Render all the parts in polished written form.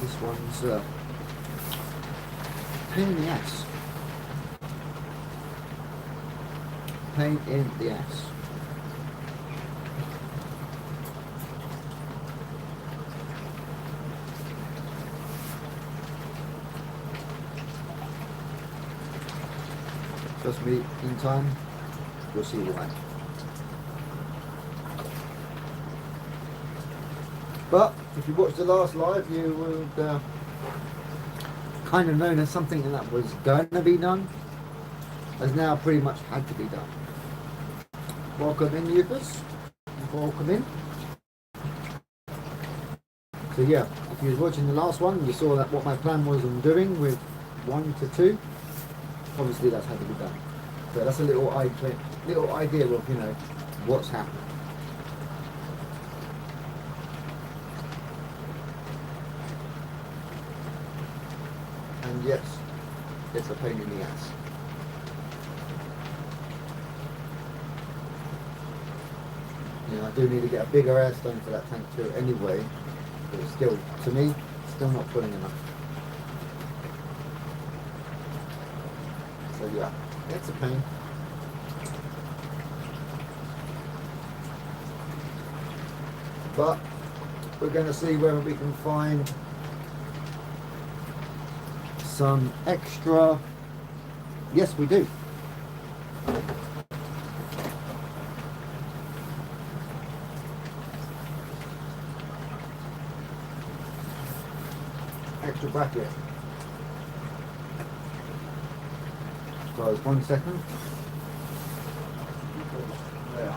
This one's pain in the ass. Pain in the ass. Trust me, in time, you'll see why. But if you watched the last live, you would kind of known that something that was going to be done has now pretty much had to be done. Welcome in, Lucas. Welcome in. So yeah, if you was watching the last one, you saw that what my plan was on doing with 1 to 2. Obviously, that's had to be done. So that's a little idea of, you know, what's happened. And yes, it's a pain in the ass. You know, I do need to get a bigger air stone for that tank too anyway, but it's still, to me, still not pulling enough. So yeah, it's a pain. But we're going to see whether we can find some extra. Yes, we do. Extra bracket. So 1 second. There.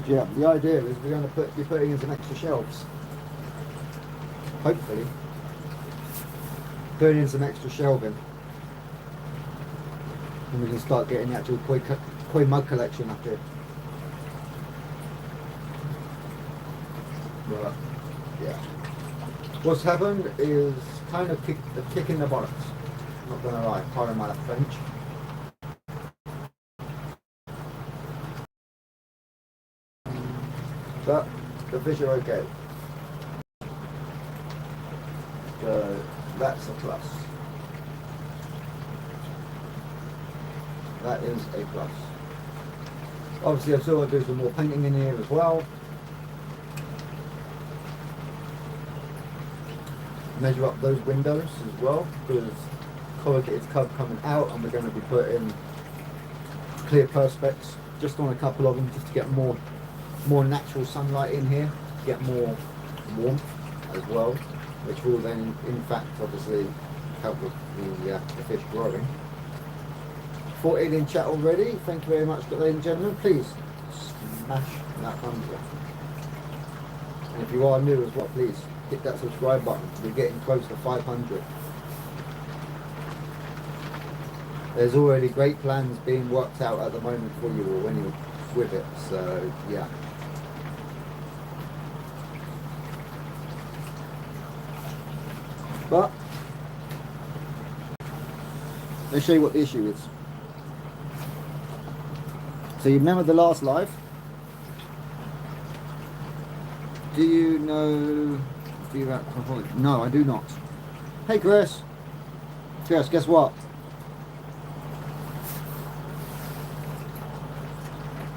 Yeah, the idea is we're going to be putting in some extra shelves. Hopefully. Putting in some extra shelving. And we can start getting the actual koi mug collection up here. But, yeah. What's happened is kind of a kick in the bollocks. Not going to lie, pardon my French. But the fish are okay. So that's a plus. That is a plus. Obviously I've still got to do some more painting in here as well. Measure up those windows as well, because corrugated cob coming out and we're going to be putting clear perspex just on a couple of them just to get more natural sunlight in here, get more warmth as well, which will then in fact obviously help with the fish growing. 14 in chat already, thank you very much ladies and gentlemen, please smash that thumbs up. And if you are new as well, please hit that subscribe button, we're getting close to 500. There's already great plans being worked out at the moment for you all when you're with it, so yeah. But let's show you what the issue is. So you remember the last live? Do you know? No, I do not. Hey Chris. Chris, guess what?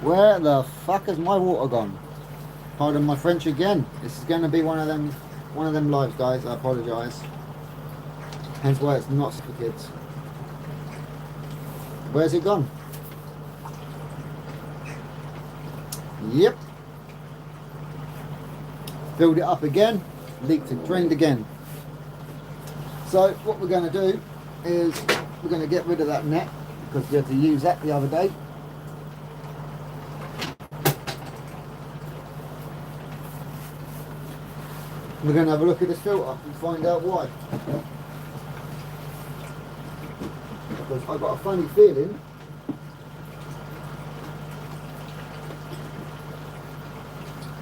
Where the fuck has my water gone? Pardon my French again. This is going to be one of them lives, guys. I apologise. Hence why it's not for kids. Where's it gone? Yep. Filled it up again. Leaked and drained again. So what we're going to do is we're going to get rid of that net because we had to use that the other day. We're going to have a look at this filter and find out why. Because I've got a funny feeling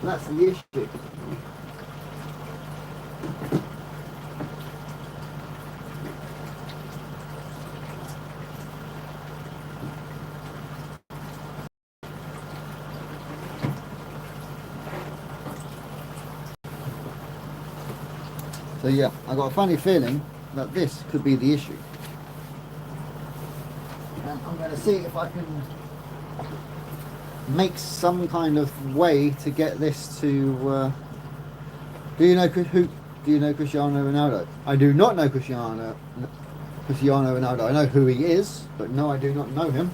that's the issue. So yeah, I got a funny feeling that this could be the issue. And I'm going to see if I can make some kind of way to get this to... do you know Cristiano Ronaldo? I do not know Cristiano Ronaldo. I know who he is, but no, I do not know him.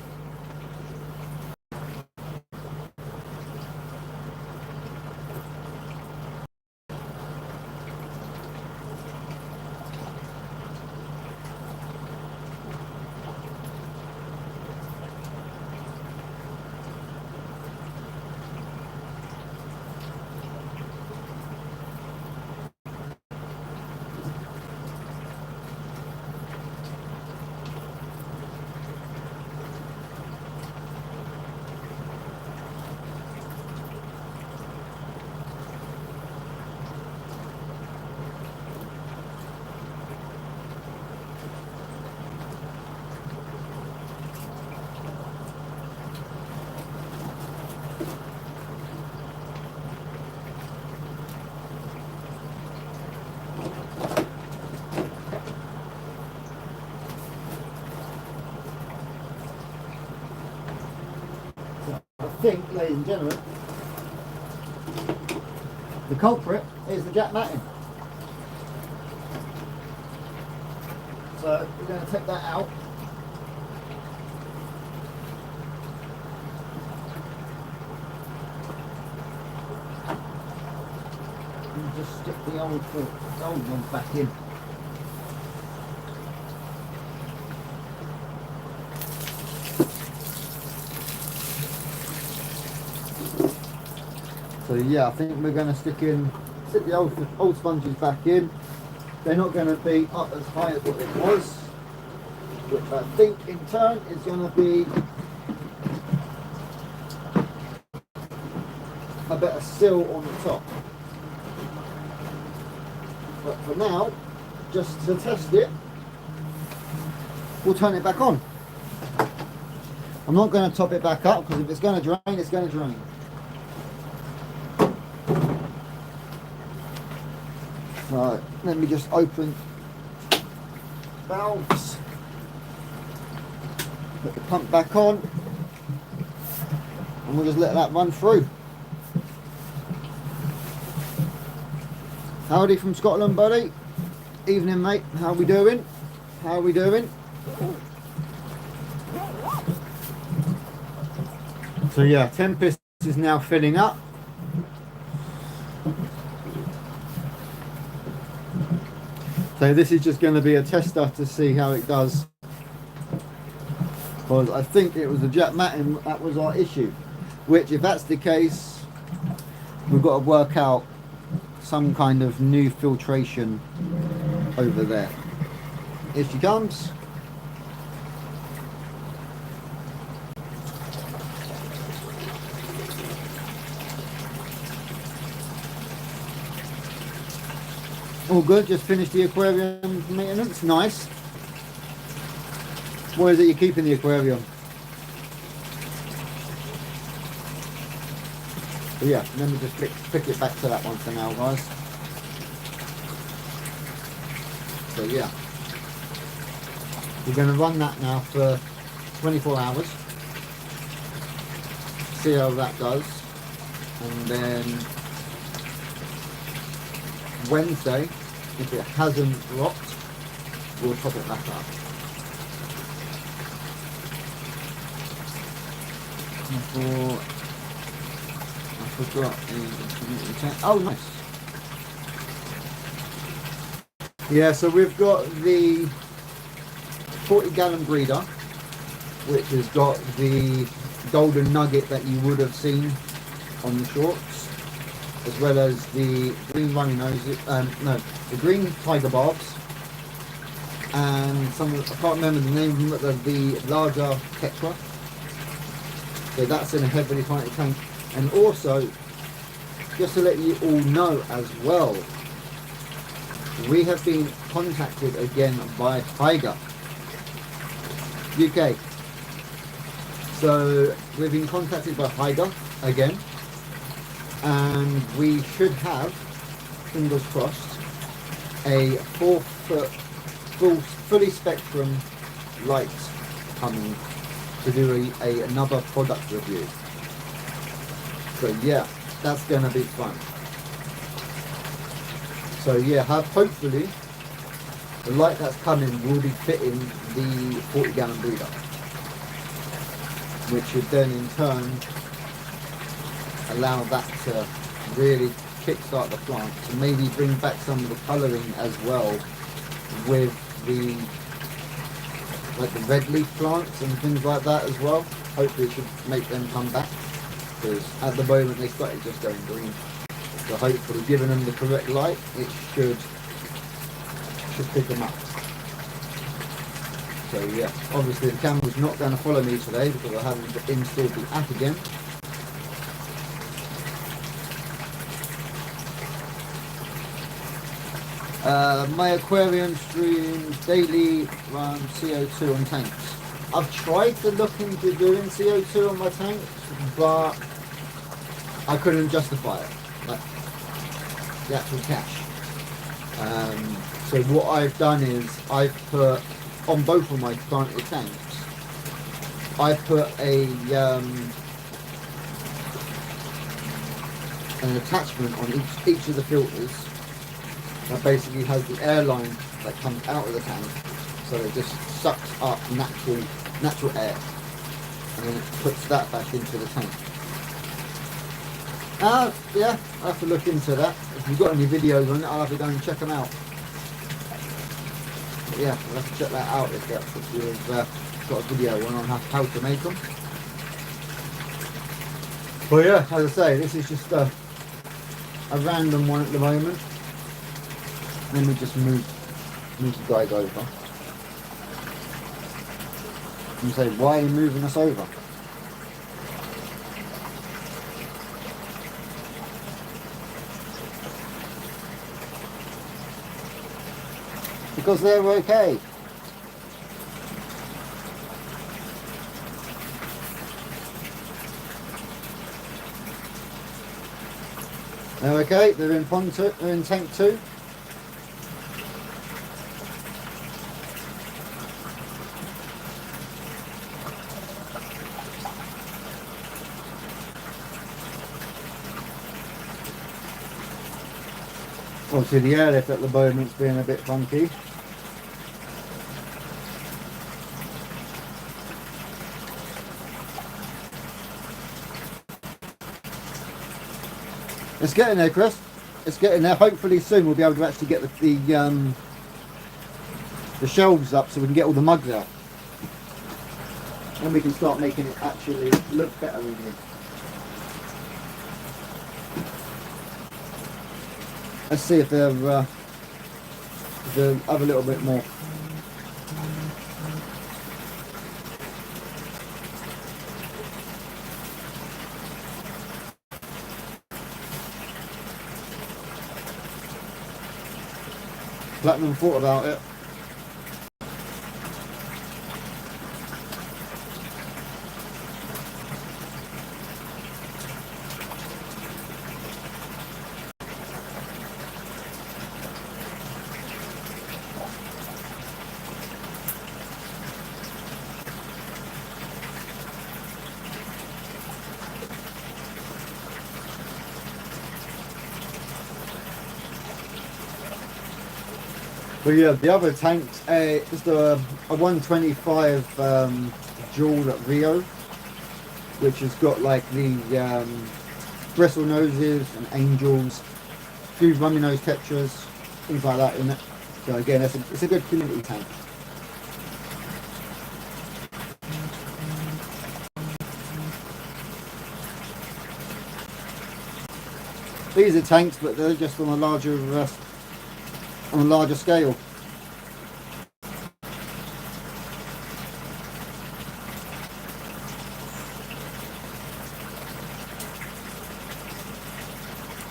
I think, ladies and gentlemen, the culprit is the jack matting. So we're going to take that out. And just stick the old one back in. So yeah, I think we're going to stick the old sponges back in. They're not going to be up as high as what it was, which I think in turn is going to be a better seal on the top. But for now, just to test it, we'll turn it back on. I'm not going to top it back up because if it's going to drain, it's going to drain. Right, let me just open valves, put the pump back on, and we'll just let that run through. Howdy from Scotland, buddy. Evening, mate. How we doing? How we doing? So yeah, Tempest is now filling up. So this is just going to be a tester to see how it does, because I think it was the jack matting that was our issue, which if that's the case, we've got to work out some kind of new filtration over there. Here she comes. All good, just finished the aquarium maintenance, nice. What is it you're keeping the aquarium? But yeah, let me just pick it back to that one for now, guys. So yeah, we're going to run that now for 24 hours. See how that does. And then Wednesday, if it hasn't dropped, we'll top it back up. I forgot the... Oh, nice. Yeah, so we've got the 40-gallon breeder, which has got the golden nugget that you would have seen on the shorts, as well as the green runny noses, the green tiger barbs, and some of the, I can't remember the name of them, but the larger tetra. So that's in a heavily fighting tank. And also, just to let you all know as well, we have been contacted again by Haiga UK. So we've been contacted by Haiga again, and we should have, fingers crossed, a 4-foot fully spectrum light coming to do another product review. So yeah, that's gonna be fun. So yeah, hopefully the light that's coming will be fitting the 40-gallon breeder, which should then in turn allow that to really kickstart the plant, to maybe bring back some of the colouring as well with the red leaf plants and things like that as well. Hopefully it should make them come back, because at the moment they started just going green. So hopefully giving them the correct light, it should pick them up. So yeah, obviously the camera's not going to follow me today because I haven't installed the app again. My aquarium streams daily run CO2 on tanks. I've tried to look into doing CO2 on my tanks, but I couldn't justify it, like the actual cash. So what I've done is I've put on both of my planted tanks, I put an attachment on each of the filters that basically has the air line that comes out of the tank, so it just sucks up natural air and then it puts that back into the tank. Yeah, I'll have to look into that. If you've got any videos on it, I'll have to go and check them out. But yeah, I'll have to check that out if you've got a video on how to make them. But yeah, as I say, this is just a random one at the moment. Let me just move the guys over. And say, why are you moving us over? Because they're okay. They're okay, they're in pond 2, they're in tank 2. Obviously the airlift at the moment's being a bit funky. It's getting there, Chris. It's getting there. Hopefully soon we'll be able to actually get the shelves up so we can get all the mugs out. And we can start making it actually look better in here. Let's see if they'll have a little bit more. Platinum thought about it. But yeah, the other tank's just a 125 Joule at Rio, which has got like the bristle noses and angels, a few rummy nose tetras, things like that in it. So again, it's a good community tank. These are tanks, but they're just on a larger scale.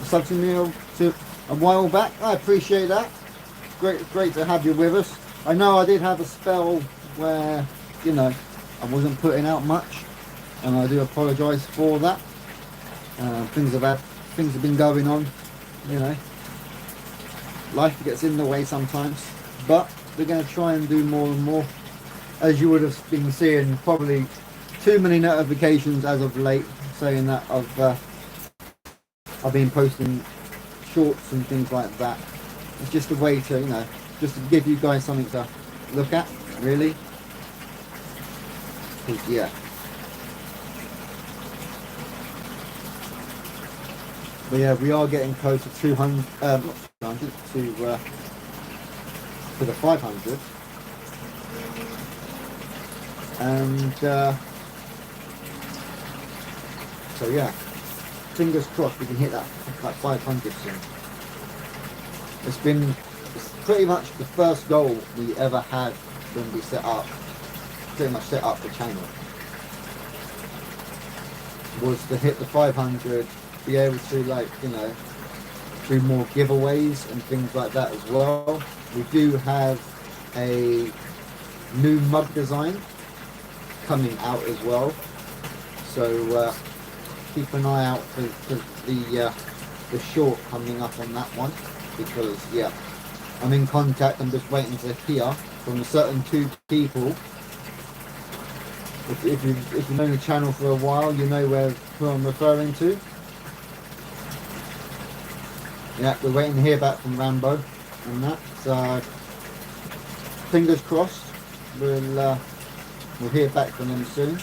Subbed me to a while back. I appreciate that. Great to have you with us. I know I did have a spell where, you know, I wasn't putting out much, and I do apologise for that. Things have been going on, you know. life gets in the way sometimes, but we're going to try and do more and more. As you would have been seeing, probably too many notifications as of late saying that I've been posting shorts and things like that. It's just a way to, just to give you guys something to look at, really. 'Cause, yeah. But yeah, we are getting close to 200, not 200, to the 500. And so yeah, fingers crossed we can hit that like 500 soon. It's pretty much the first goal we ever had when we pretty much set up the channel, was to hit the 500, be able to do more giveaways and things like that as well. We do have a new mug design coming out as well, so keep an eye out for the short coming up on that one, because yeah, I'm in contact. I'm just waiting to hear from a certain 2 people. If you've known the channel for a while, you know who I'm referring to. Yeah, we're waiting to hear back from Rambo on that. So fingers crossed, we'll hear back from them soon,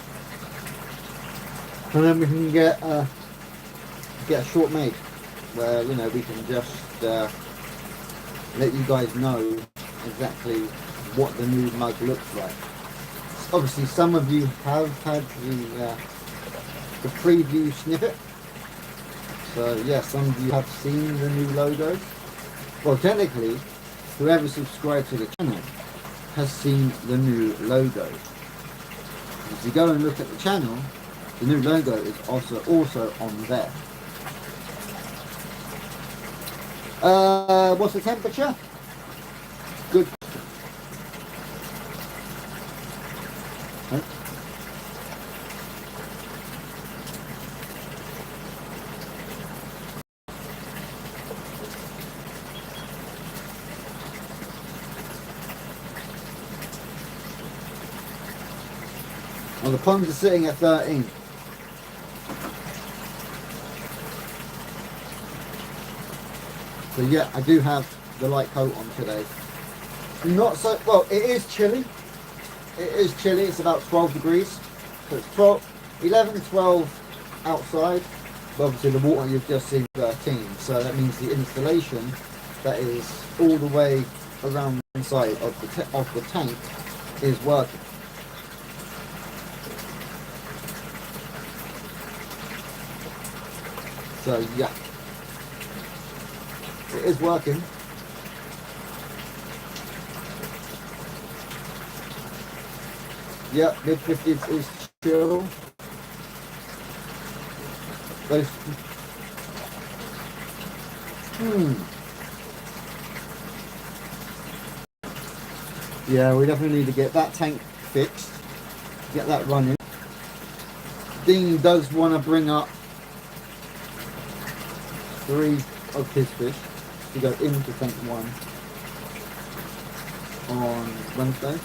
and then we can get a short made where we can just let you guys know exactly what the new mug looks like. Obviously, some of you have had the preview snippet, so yeah, some of you have seen the new logo. Well, technically, whoever subscribed to the channel has seen the new logo. If you go and look at the channel, the new logo is also on there. What's the temperature? Good. Huh? Well, the ponds are sitting at 13. So yeah, I do have the light coat on today. Not so, well, it is chilly. It is chilly, it's about 12 degrees. So it's 11, 12 outside. But obviously the water you've just seen 13. So that means the installation that is all the way around the inside of the tank is working. So yeah, it is working. Yeah, mid 50s is chill. Those, Yeah, we definitely need to get that tank fixed, get that running. Dean does want to bring up 3 of his fish to go into tank 1 on Wednesday.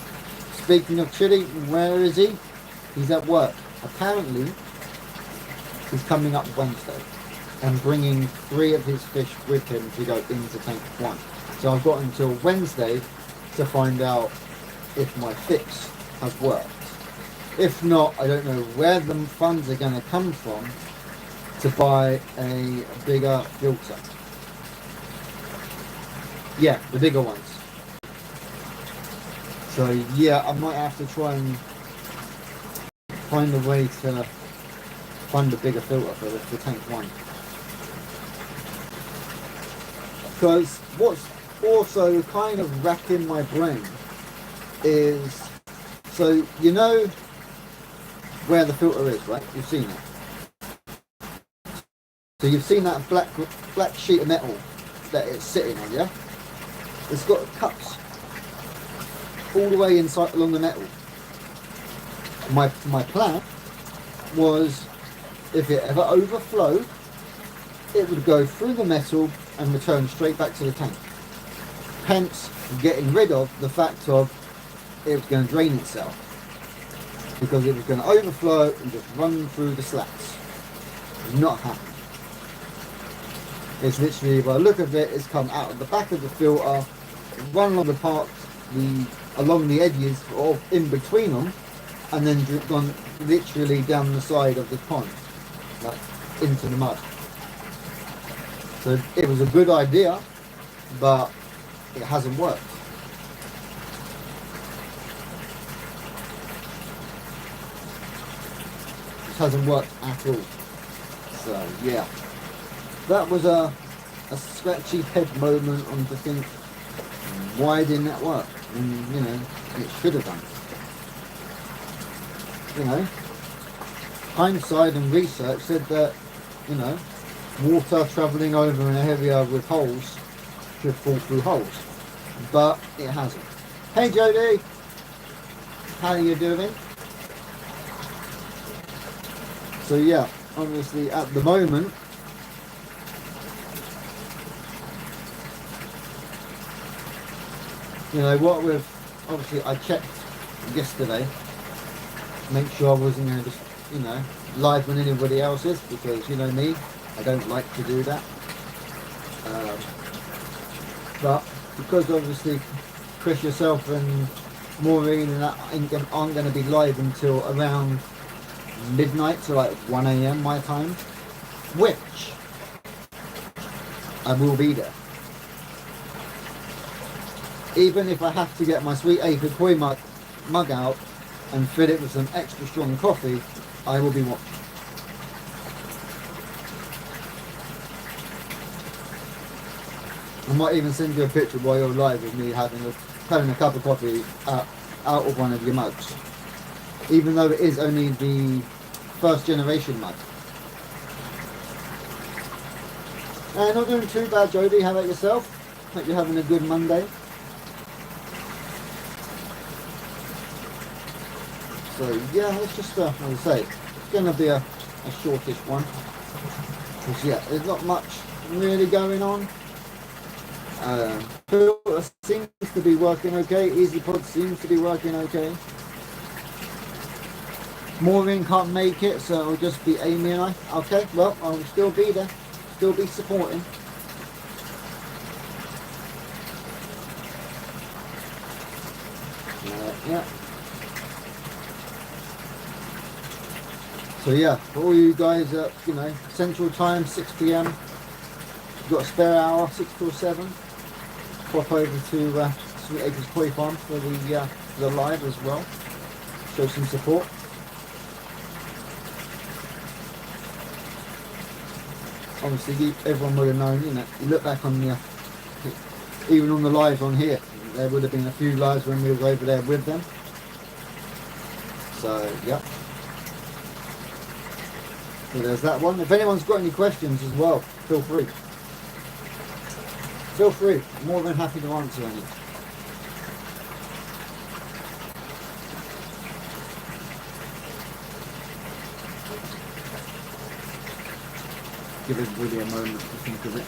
Speaking of Chili, where is he? He's at work. Apparently, he's coming up Wednesday and bringing 3 of his fish with him to go into tank 1. So I've got until Wednesday to find out if my fix has worked. If not, I don't know where the funds are going to come from to buy a bigger filter. Yeah, the bigger ones. So yeah, I might have to try and find a way to find a bigger filter for the tank 1. Because what's also kind of racking my brain is, so you know where the filter is, right? You've seen it. So you've seen that black sheet of metal that it's sitting on, yeah? It's got cups all the way inside along the metal. My plan was, if it ever overflowed, it would go through the metal and return straight back to the tank. hence getting rid of the fact of it was going to drain itself, because it was going to overflow and just run through the slats. Not happening. It's literally, by the look of it, it's come out of the back of the filter, run along the parts, along the edges or in between them, and then gone literally down the side of the pond, like into the mud. So it was a good idea, but it hasn't worked. It hasn't worked at all. So yeah, that was a scratchy head moment on to think, why didn't that work? And you know, it should have done. You know, hindsight and research said that, you know, water travelling over an area with holes should fall through holes, but it hasn't. Hey Jodie, how are you doing? So yeah, obviously at the moment, you know what, with obviously I checked yesterday, make sure I wasn't going to just, you know, live when anybody else is, because you know me, I don't like to do that. But because obviously Chris, yourself and Maureen and that aren't going to be live until around midnight, so like 1 AM my time, which I will be there. Even if I have to get my sweet apron koi mug out and fill it with some extra strong coffee, I will be watching. I might even send you a picture while you're live with me having a cup of coffee out of one of your mugs, even though it is only the first generation mug. Not doing too bad, Jodie. How about yourself? Hope you're having a good Monday. So yeah, it's just as I say, it's going to be a shortish one. Because yeah, there's not much really going on. Filter seems to be working okay. EasyPod seems to be working okay. Maureen can't make it, so it'll just be Amy and I. Okay, well, I'll still be there, still be supporting. Yeah. So yeah, for all you guys at, you know, Central Time, 6 PM, you've got a spare hour, 6 till 7. Pop over to Sweet Acres Koi Farm for the live as well. Show some support. Obviously, everyone would have known, you know, you look back on the, even on the lives on here, there would have been a few lives when we were over there with them. So, yeah. So there's that one. If anyone's got any questions as well, feel free. Feel free. I'm more than happy to answer any. Give everybody a moment to think of it.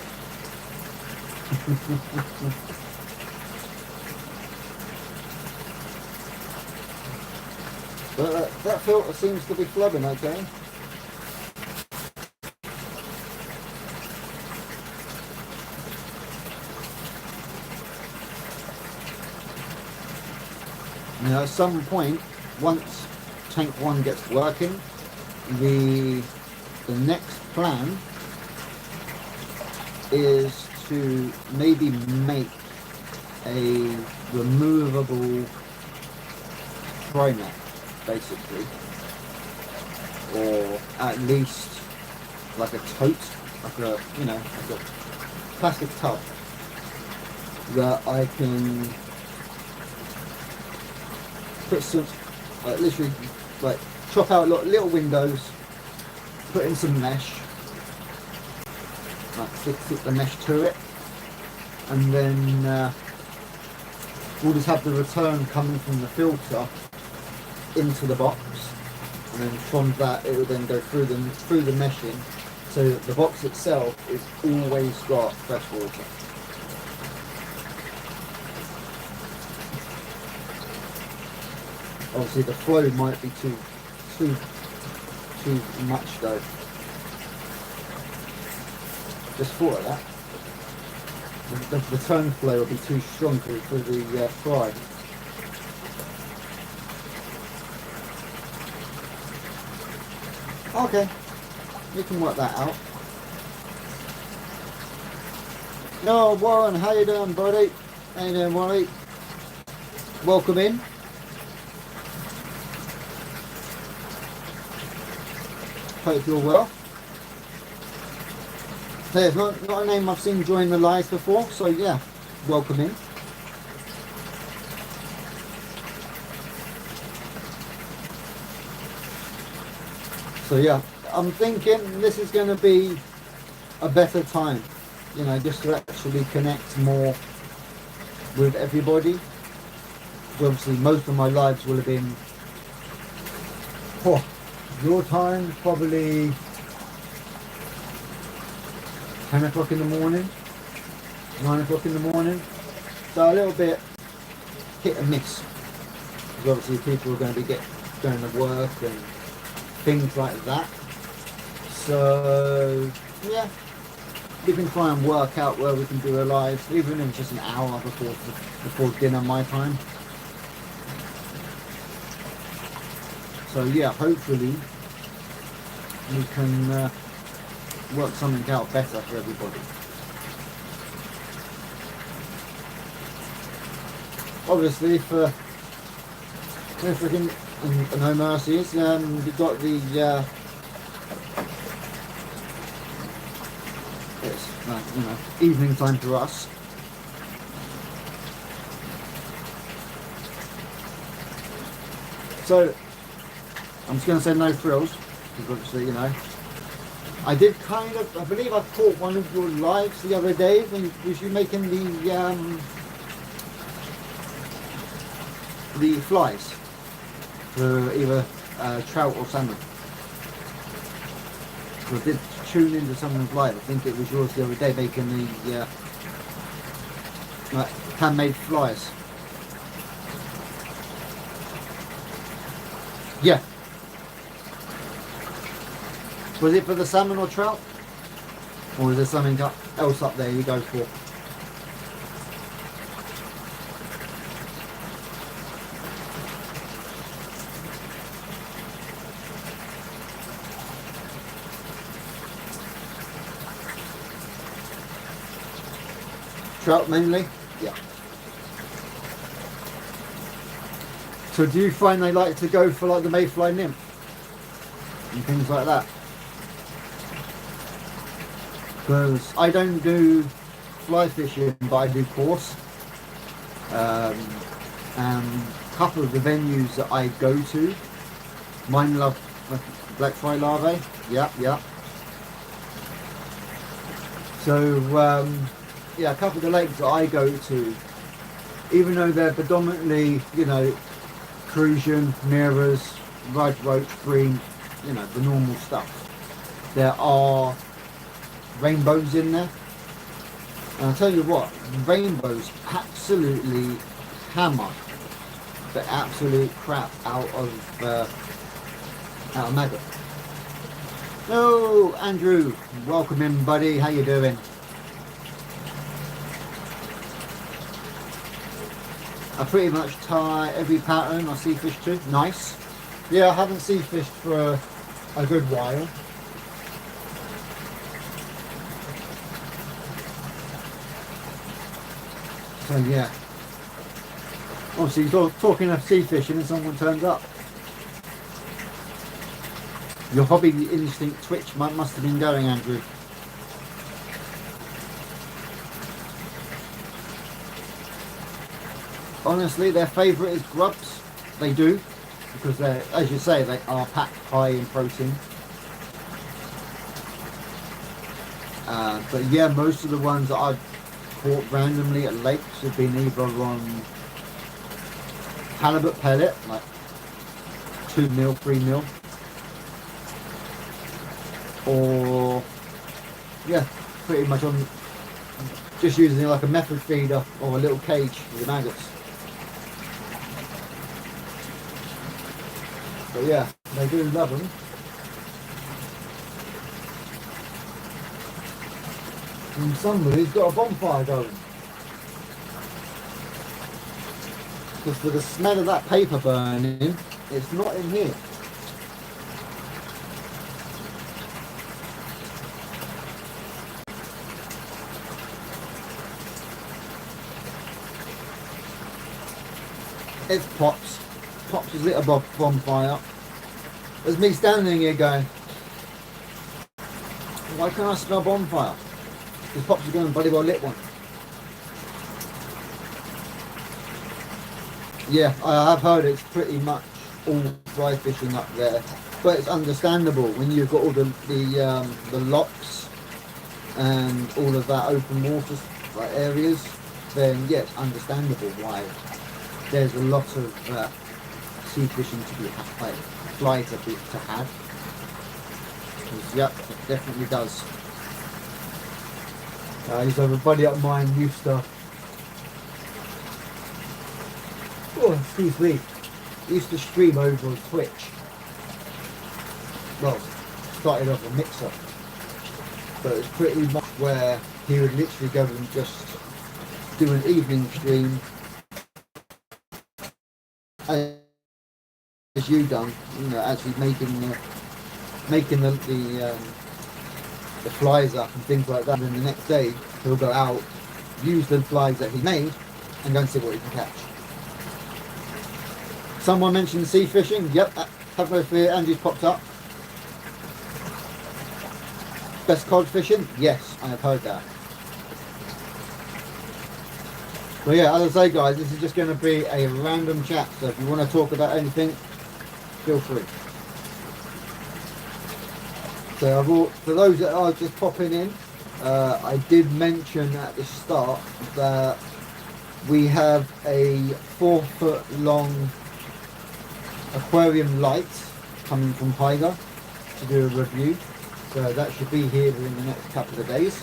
But that filter seems to be flubbing okay. You know, at some point, once tank 1 gets working, the next plan is to maybe make a removable tri-mat, basically, or at least like a tote, like a, you know, like a plastic tub that I can put some, literally, like chop out little windows, put in some mesh, like fit the mesh to it, and then we'll just have the return coming from the filter into the box, and then from that it will then go through the meshing, so that the box itself is always got fresh water. Obviously the flow might be too much though. Just thought of that. The tone flow will be too strong for the fry. Okay, we can work that out. No, Warren, how you doing, buddy? How you doing, Wally? Welcome in. Hope you're well. There's not a name I've seen join the live before, so yeah, welcome in. So yeah, I'm thinking this is going to be a better time, you know, just to actually connect more with everybody. Obviously, most of my lives will have been, your time, probably 10 o'clock in the morning, 9 o'clock in the morning. So a little bit hit and miss. Because obviously people are going to be going to work and things like that. So yeah, we can try and work out where we can do a live, even if it's just an hour before dinner my time. So yeah, hopefully we can work something out better for everybody. Obviously for freaking no mercies, we've got the it's you know, evening time for us. So I'm just going to say no frills, because obviously, you know, I did kind of, I believe I caught one of your lives the other day when was you making the flies for either trout or salmon. So I did tune into someone's live. I think it was yours the other day, making the handmade flies. Yeah. Was it for the salmon or trout? Or is there something else up there you go for? Trout mainly? Yeah. So do you find they like to go for like the mayfly nymph? And things like that? Because I don't do fly fishing, but I do course. And a couple of the venues that I go to, mine love black fly larvae. Yeah, yeah. So yeah, a couple of the lakes that I go to, even though they're predominantly, you know, Crucian, mirrors, red roach, green, you know, the normal stuff, there are rainbows in there. And I'll tell you what, rainbows absolutely hammer the absolute crap out of maggot. No, Andrew, welcome in, buddy. How you doing? I pretty much tie every pattern I sea fish to. Nice. Yeah, I haven't sea fished for a good while. So yeah. Obviously, you're talking of sea fishing and someone turns up. Your hobby instinct twitch must have been going, Andrew. Honestly, their favourite is grubs. They do, because they're, as you say, they are packed high in protein. But yeah, most of the ones that I've caught randomly at lakes have been either on halibut pellet, like 2 mil, 3 mil, or yeah, pretty much on just using it like a method feeder or a little cage with the maggots. But yeah, they do love them. And somebody's got a bonfire going. Because for the smell of that paper burning, it's not in here. It's Pops. Pops has lit a bonfire. There's me standing here going, why can't I smell bonfire? Because Pops is going, bloody well lit one. Yeah, I have heard it's pretty much all fly fishing up there. But it's understandable when you've got all the locks and all of that open water areas, then yeah, it's understandable why there's a lot of sea fishing to be fly to have. Because, yep, it definitely does. I used to have a buddy up mine used to. Oh, excuse me. Used to stream over on Twitch. Well, started off a mixer, but it's pretty much where he would literally go and just do an evening stream. As you done, you know, actually making the flies up and things like that. And then the next day he'll go out, use the flies that he made, and go and see what he can catch. Someone mentioned sea fishing. Yep, have no fear. Andrew's popped up. Best cod fishing? Yes, I have heard that. But yeah, as I say, guys, this is just going to be a random chat. So if you want to talk about anything, feel free. So for those that are just popping in, I did mention at the start that we have a 4-foot long aquarium light coming from Tiger to do a review. So that should be here in the next couple of days.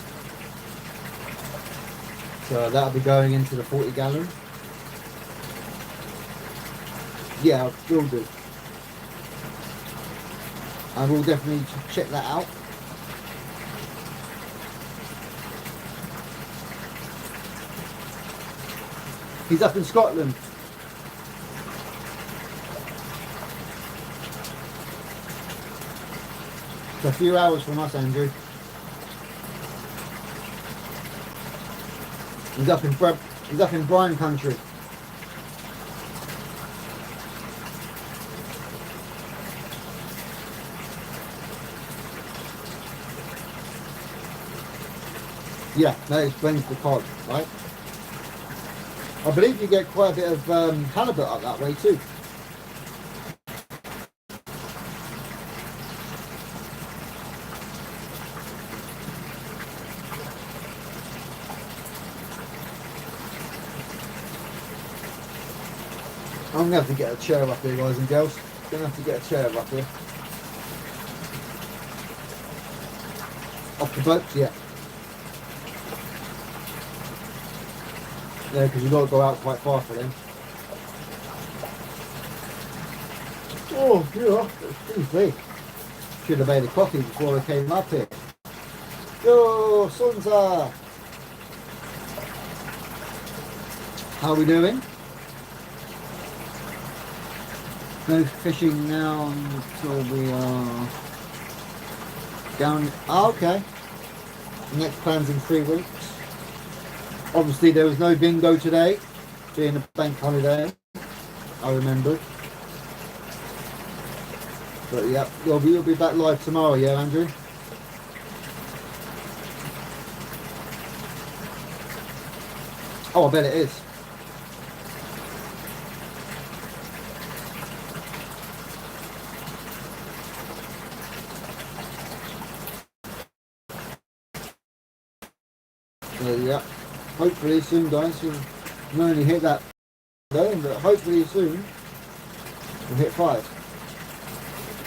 So that'll be going into the 40 gallon. Yeah, will do. I will definitely check that out. He's up in Scotland. It's a few hours from us, Andrew. He's up in Brine country. Yeah, that explains the cod, right? I believe you get quite a bit of halibut up that way too. I'm going to have to get a chair up here, guys and girls. Going to have to get a chair up here. Off the boat, yeah. Yeah, because you've got to go out quite far for them. Oh, yeah, excuse me. Should have made a coffee before I came up here. Yo, Sunza! How are we doing? No fishing now until we are down. Oh, okay. Next plan's in 3 weeks. Obviously, there was no bingo today, being a bank holiday. I remember. But yeah, you'll be back live tomorrow, yeah, Andrew? Oh, I bet it is. So yeah, hopefully soon, guys. We'll not only hit that though, but hopefully soon we'll hit 5.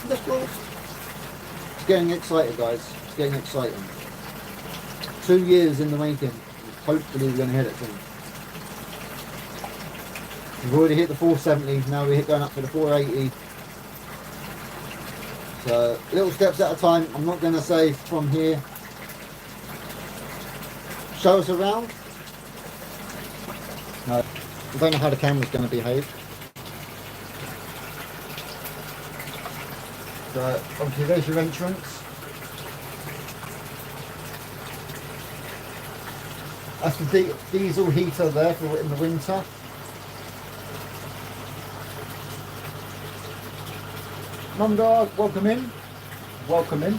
That's cool. It's getting excited, guys. It's getting exciting. 2 years in the making. Hopefully we're going to hit it soon. We've already hit the 470. Now we're going up to the 480. So little steps at a time. I'm not going to say from here. Show us around. No, I don't know how the camera's going to behave. So obviously there's your entrance. That's the diesel heater there for in the winter. Mum dog, welcome in. Welcome in.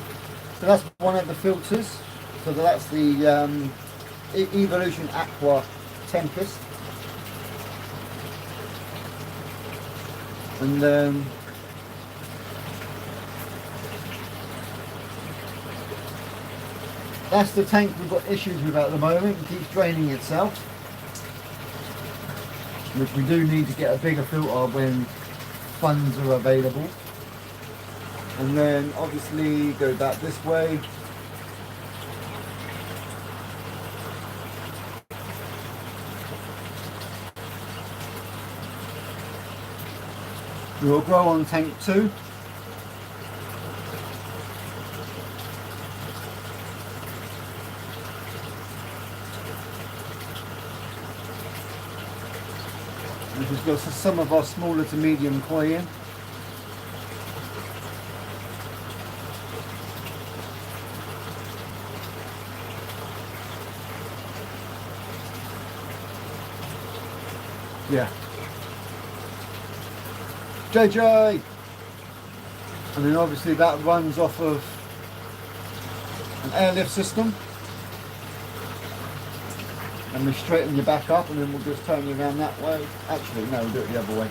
So that's one of the filters. So that's the Evolution Aqua Tempest. And then that's the tank we've got issues with at the moment. It keeps draining itself, which we do need to get a bigger filter when funds are available. And then obviously go back this way. We'll grow on tank 2. We've just got some of our smaller to medium koi in. Yeah. JJ! And then obviously that runs off of an airlift system. And we straighten you back up and then we'll just turn you around that way. Actually, no, we'll do it the other way.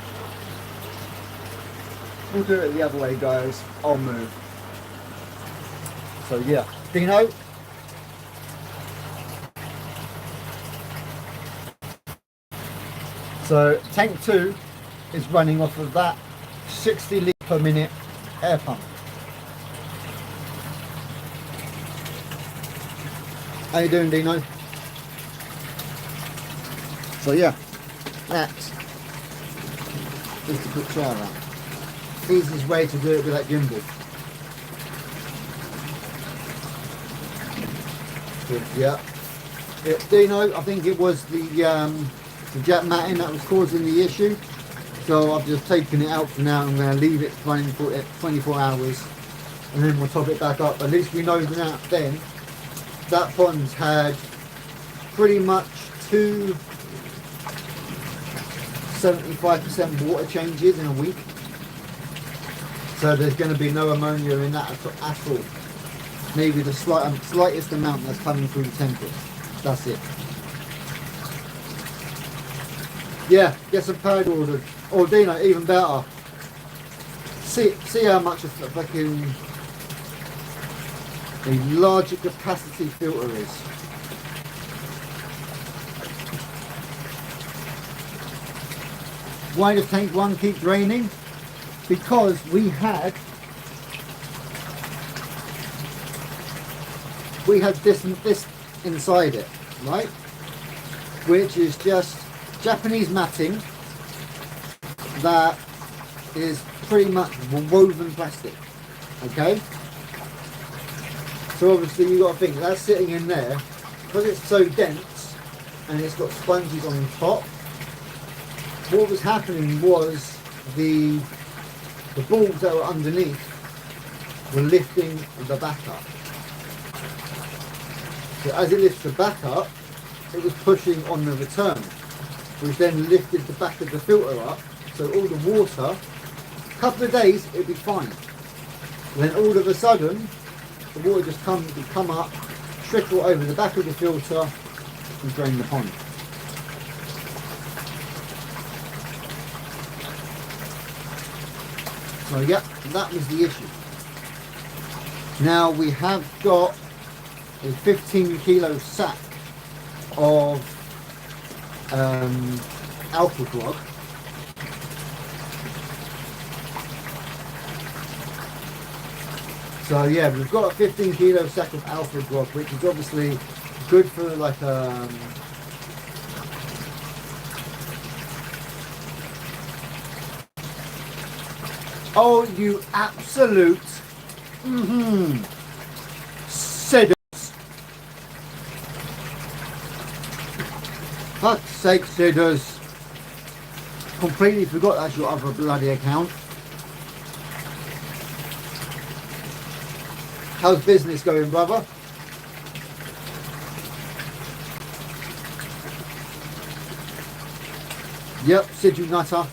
We'll do it the other way, guys. I'll move. So yeah, Dino. So tank 2 is running off of that 60 litre per minute air pump. How you doing, Dino? So yeah, that's just a quick shower out. Easiest way to do it with that gimbal. Good, yeah. Dino, I think it was the jet matting that was causing the issue. So I've just taken it out for now. I'm going to leave it running for 24 hours and then we'll top it back up. At least we know that then that pond's had pretty much 2 75% water changes in a week. So there's going to be no ammonia in that at all. Maybe the slightest amount that's coming through the tempest. That's it. Yeah, get some powder ordered. Or Dino, even better. See how much a fucking a larger capacity filter is. Why does tank 1 keep draining? Because we had this inside it, right? Which is just Japanese matting that is pretty much woven plastic. Okay? So obviously you got to think that's sitting in there because it's so dense and it's got sponges on top. What was happening was the balls that were underneath were lifting the back up. So as it lifts the back up, it was pushing on the return, which then lifted the back of the filter up. So all the water, a couple of days, it'd be fine. And then all of a sudden, the water just come up, trickle over the back of the filter, and drain the pond. So yeah, that was the issue. Now we have got a 15 kilo sack of alpha grog. So yeah, we've got a 15 kilo sack of alpha grog, which is obviously good for like oh, you absolute Sidders. Fuck's sake, Sidders. Completely forgot that's your other bloody account. How's business going, brother? Yep, Sid, you nutter.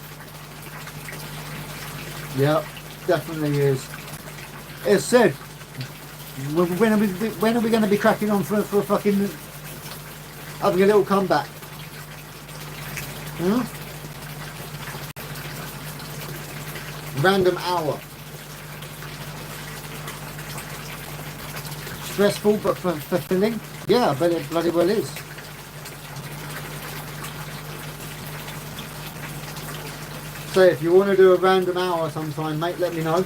Yep, definitely is. It's Sid. When are we going to be cracking on for a fucking having a little comeback? Hmm? Random hour. Stressful but fulfilling? Yeah, I bet it bloody well is. So if you want to do a random hour sometime, mate, let me know.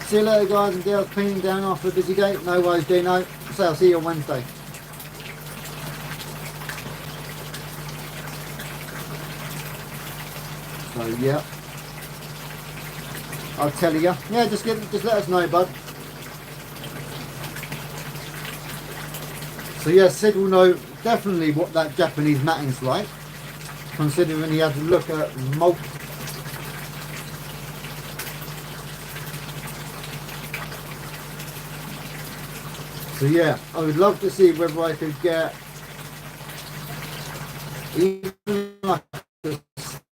See you later, guys and girls. Cleaning down after a busy day. No worries, Dino. So I'll see you on Wednesday. So yeah, I'll tell you. Yeah, just let us know, bud. So yeah, Sid will know definitely what that Japanese matting's like, considering he had to look at multiple. So yeah, I would love to see whether I could get even like a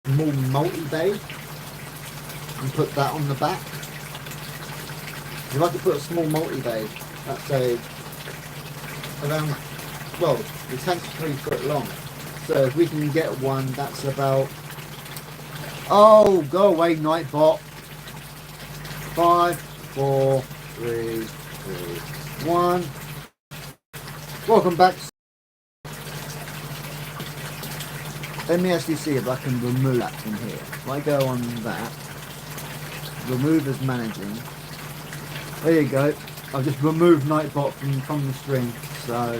small multi-bay and put that on the back. If I could put a small multi-bay, that's say around, well, the tank's 3 foot long. So if we can get one that's about, oh, go away, Nightbot. 5, 4, 3, 2, 1. Welcome back. Let me actually see if I can remove that from here. If I go on that, remove as managing. There you go. I've just removed Nightbot from the string. So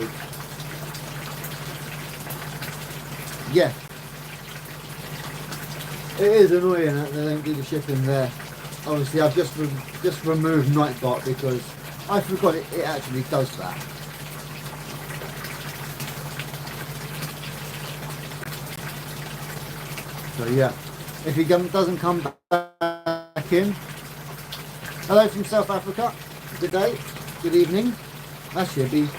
yeah, it is annoying that they don't do the shipping there. Obviously, I've just removed Nightbot because I forgot it actually does that. So yeah, if he doesn't come back in. Hello from South Africa. Good day, good evening. Actually, it'd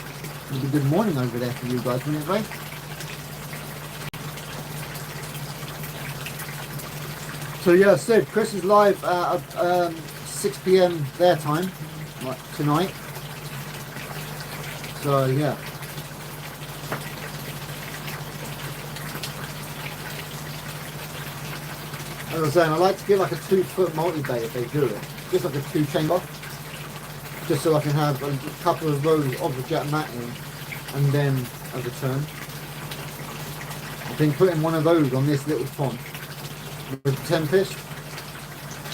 be good morning over there for you guys, wouldn't it, Ray? So yeah, Sid, Chris is live at 6 PM their time, like tonight. So yeah. As I was saying, I like to get like a 2 foot multi-bay if they do it. Just like a 2 chamber. Just so I can have a couple of rows of the jet matting and then a return. I think putting one of those on this little font with Tempest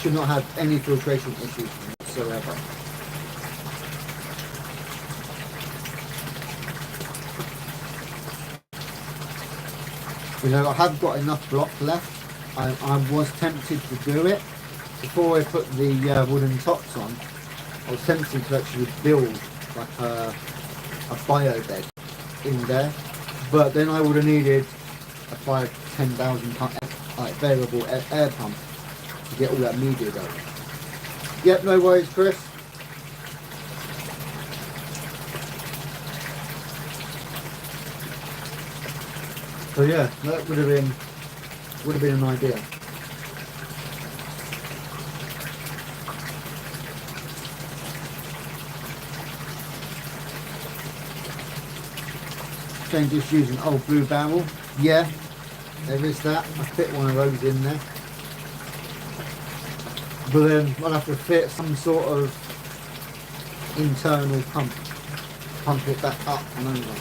should not have any filtration issues whatsoever. You know, I have got enough block left. I was tempted to do it before I put the wooden tops on. I was tempted to actually build like a bio bed in there, but then I would have needed a 5,000-10,000 pump, like variable air pump to get all that media going. Yep, no worries, Chris. So yeah, that would have been an idea. Then just use an old blue barrel. Yeah, there is that. I fit one of those in there. But then I'll have to fit some sort of internal pump. Pump it back up and over.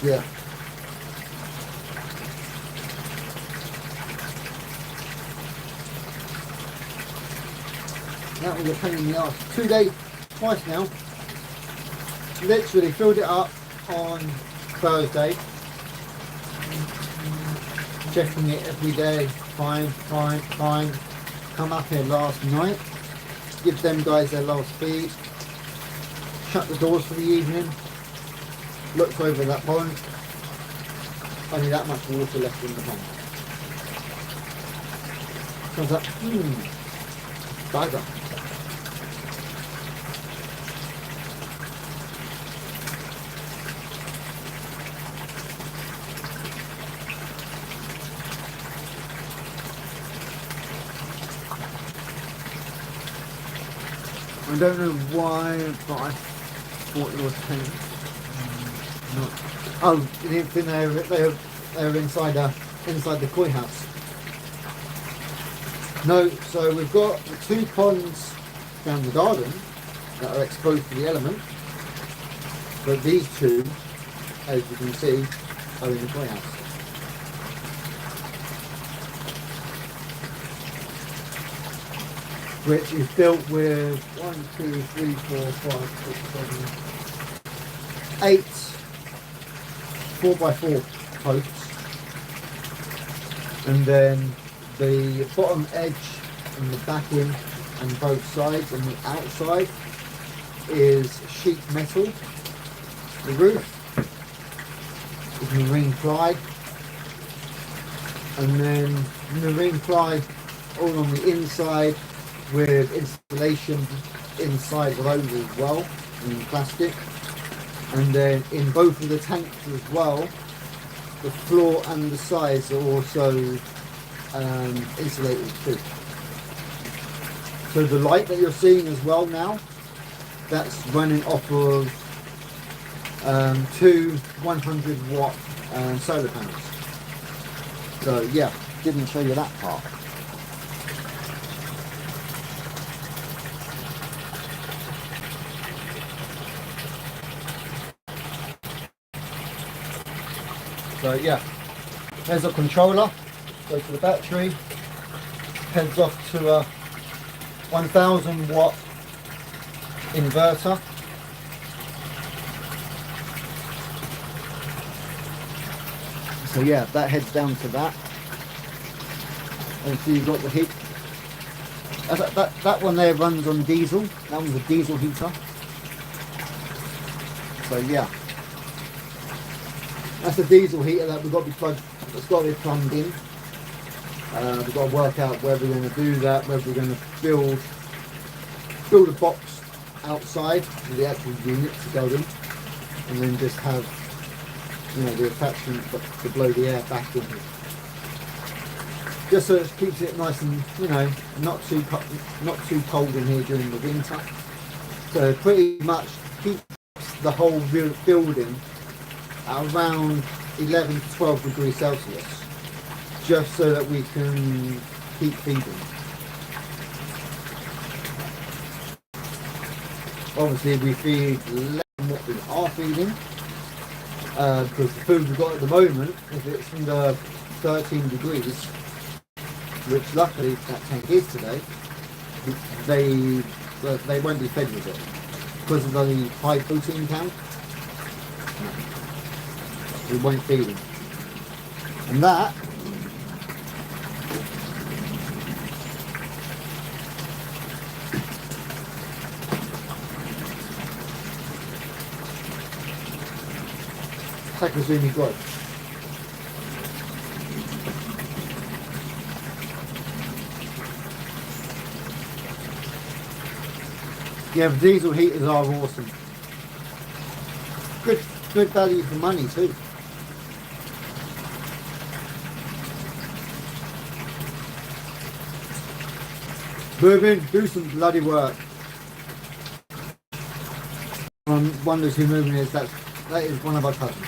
Yeah, That was a pain in the arse. 2 days, twice now. Literally filled it up on Thursday. Checking it every day. Fine. Come up here last night. Give them guys their last feed. Shut the doors for the evening. Looked over that pond. Only that much water left in the pond. So I was like, bugger. I don't know why, but I thought it was tank. Oh, you didn't think they were inside the koi house. No, so we've got the 2 ponds down the garden that are exposed to the element, but these 2, as you can see, are in the koi house. Which is built with 1, 2, 3, 4, 5, 6, 7, 8 4x4 posts, and then the bottom edge and the backing and both sides and the outside is sheet metal. The roof is marine ply, and then marine ply all on the inside, with installation inside those as well in plastic, and then in both of the tanks as well, the floor and the sides are also insulated too. So the light that you're seeing as well now, that's running off of 2 100-watt solar panels. So yeah, didn't show you that part. So yeah, there's a controller, goes to the battery, heads off to a 1000-watt inverter. So yeah, that heads down to that. And so you've got the heat. That one there runs on diesel. That one's a diesel heater. So yeah. That's a diesel heater that we've got to be plugged. It's got to be plumbed in. We've got to work out whether we're going to do that, whether we're going to build a box outside with the actual unit to go in, and then just have, you know, the attachment to blow the air back in here. Just so it keeps it nice and, you know, not too cold in here during the winter. So pretty much keeps the whole building at around 11 to 12 degrees Celsius, just so that we can keep feeding. Obviously we feed less than what we are feeding, because the food we've got at the moment, if it's under 13 degrees, which luckily that tank is today, they won't be fed with it because of the high protein count. We won't feed them. And that Takazumi growth. Yeah, the diesel heaters are awesome. Good value for money too. Move in, do some bloody work. Wonders who moving is. That is one of our cousins.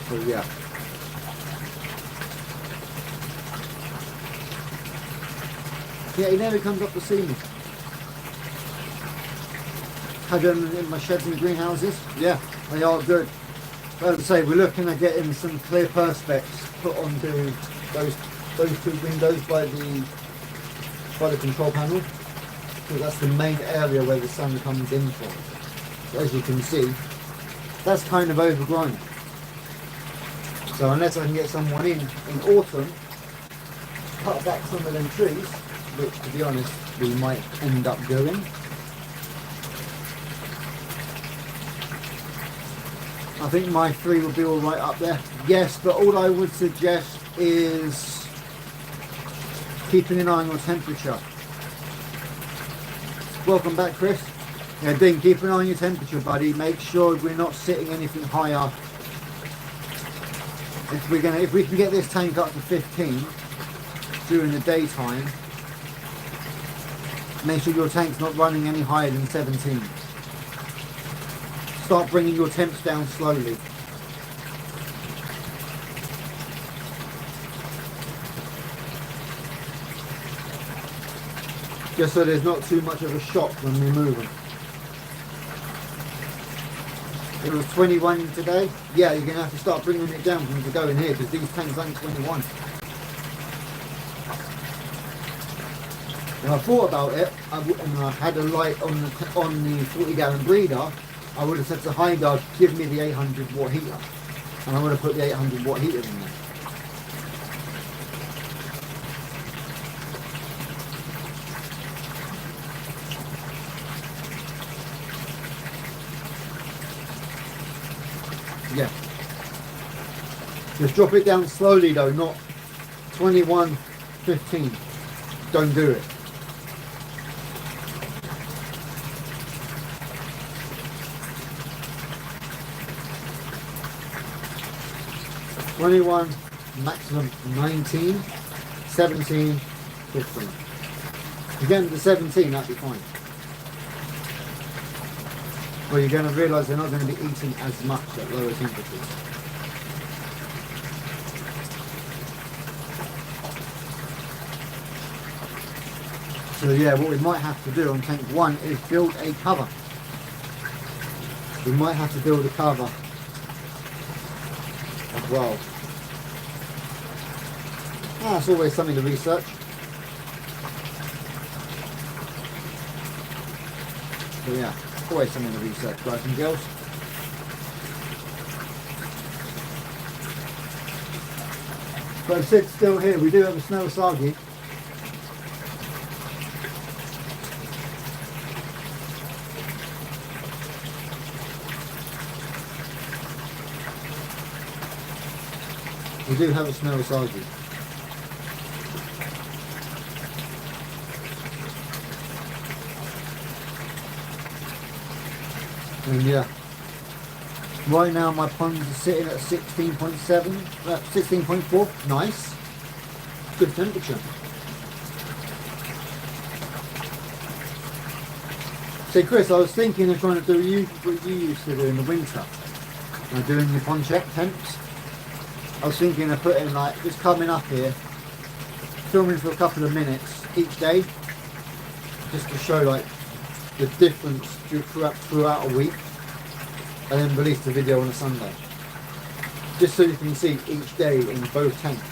So yeah. Yeah, he never comes up to see me. Had them in my sheds and greenhouses. Yeah, they are good. But as I say, we're looking at getting some clear perspex put onto those those two windows by the control panel, because that's the main area where the sun comes in from. So as you can see, that's kind of overgrown. So unless I can get someone in autumn, cut back some of them trees, which to be honest we might end up doing. I think my 3 will be all right up there. Yes, but all I would suggest is keeping an eye on your temperature. Welcome back, Chris. Yeah, Dean, keep an eye on your temperature, buddy. Make sure we're not sitting anything higher. If we can get this tank up to 15 during the daytime, make sure your tank's not running any higher than 17. Start bringing your temps down slowly. Just so there's not too much of a shock when we move them. It was 21 today. Yeah, you're going to have to start bringing it down from to go in here because these tanks aren't 21. If I thought about it, and I had a light on the 40 gallon breeder, I would have said to Hygar, give me the 800 watt heater. And I would have put the 800 watt heater in there. Yeah. Just drop it down slowly though, not 21, 15. Don't do it. (21), maximum 19, 17, 15. If you get into 17, that'd be fine. Well, you're going to realise they're not going to be eating as much at lower temperatures. So yeah, what we might have to do on tank 1 is build a cover. We might have to build a cover as well. That's always something to research. So yeah, always something to research, guys and girls. But Sid's still here. We do have a snow Asagi. We do have a snow Asagi. And yeah, right now my ponds are sitting at 16.7, 16.4, nice, good temperature. So Chris, I was thinking of trying to do what you used to do in the winter, doing your pond check temps. I was thinking of putting like, just coming up here, filming for a couple of minutes each day, just to show like the difference throughout a week, and then release the video on a Sunday, just so you can see each day in both tanks.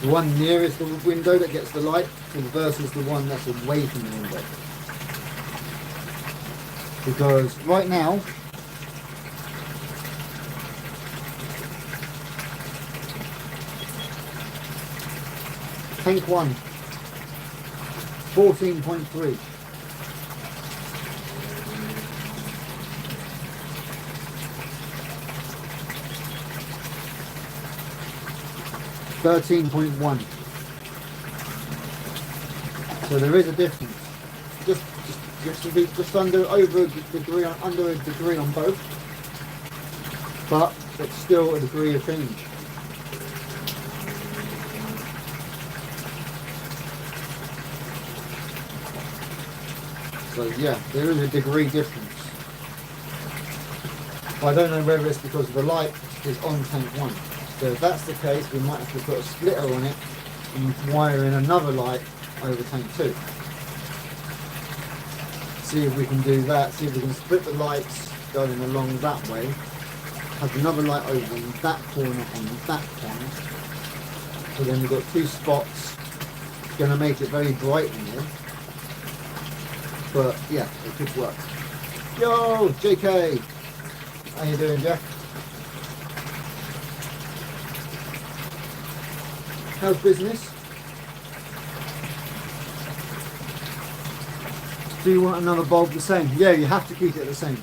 The one nearest the window that gets the light versus the one that's away from the window. Because right now, tank 1, 14.3. (13.1). So there is a difference. Just under a degree on both, but it's still a degree of change. So yeah, there is a degree difference. I don't know whether it's because the light is on tank 1. So if that's the case, we might have to put a splitter on it and wire in another light over tank 2. See if we can do that, see if we can split the lights going along that way, have another light over in that corner on that pond, So then we've got 2 spots. It's going to make it very bright in here. But yeah, it could work. Yo, JK! How you doing, Jack? How's business? Do you want another bulb the same? Yeah, you have to keep it the same.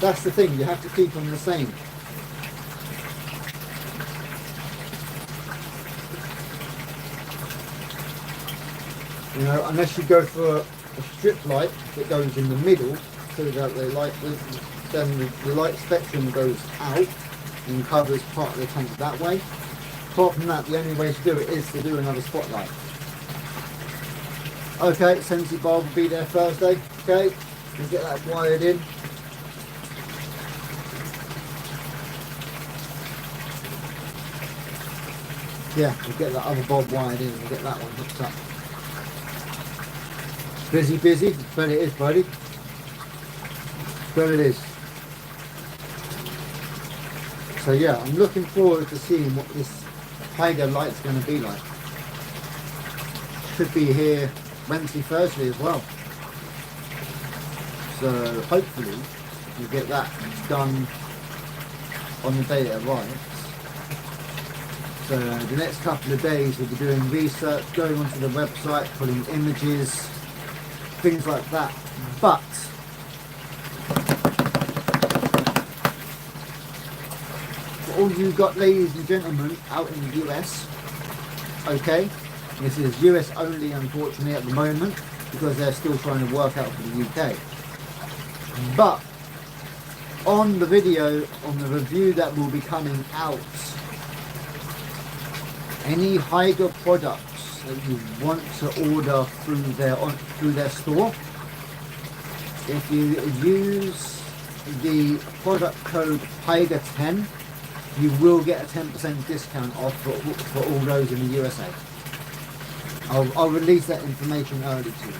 That's the thing, you have to keep them the same. You know, unless you go for a strip light that goes in the middle, so that the light, then the light spectrum goes out and covers part of the tank that way. Apart from that, the only way to do it is to do another spotlight. Okay, Sensi bulb will be there Thursday. Okay, we'll get that wired in. Yeah, we'll get that other bulb wired in and we'll get that one hooked up. Busy, busy, but it is, buddy. There it is. So yeah, I'm looking forward to seeing what this Haiger light's going to be like. Should be here Wednesday, Thursday as well. So hopefully we'll get that done on the day it arrives. So the next couple of days we'll be doing research, going onto the website, putting images, things like that. But for all you got, ladies and gentlemen, out in the US, okay, this is US only unfortunately at the moment because they're still trying to work out for the UK. But on the video, on the review that will be coming out, any Haiger products that you want to order through their store, if you use the product code Haiger10, you will get a 10% discount off for all those in the USA. I'll release that information early to you.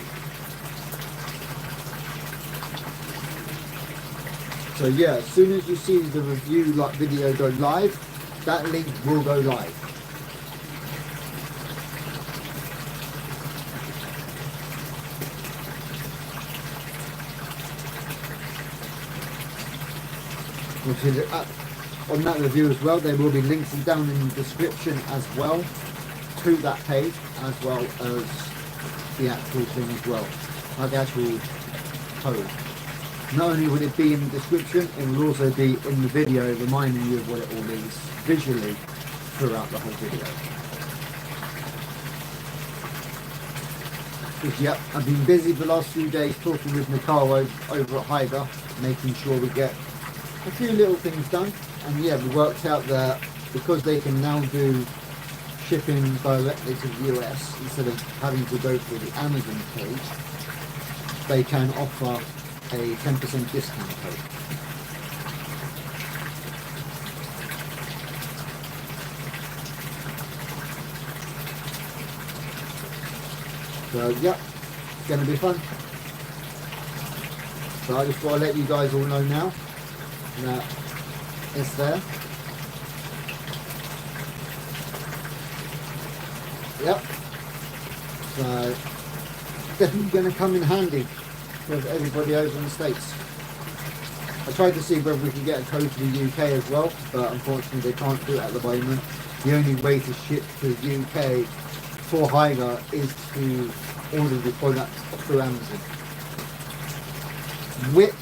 So yeah, as soon as you see the review video go live, that link will go live. Which is on that review as well. There will be links down in the description as well to that page, as well as the actual thing as well, like the actual code. Not only will it be in the description, it will also be in the video reminding you of what it all means visually throughout the whole video. Because yep, I've been busy the last few days talking with Nicole over at Haiger, making sure we get a few little things done. And yeah, we worked out that because they can now do shipping directly to the US instead of having to go through the Amazon page, they can offer a 10% discount code. So yeah, it's going to be fun. So I just want to let you guys all know now that it's there. Yep. So definitely going to come in handy with everybody over in the States. I tried to see whether we could get a code to the UK as well, but unfortunately they can't do it at the moment. The only way to ship to the UK for Haiger is to order the product through Amazon. Which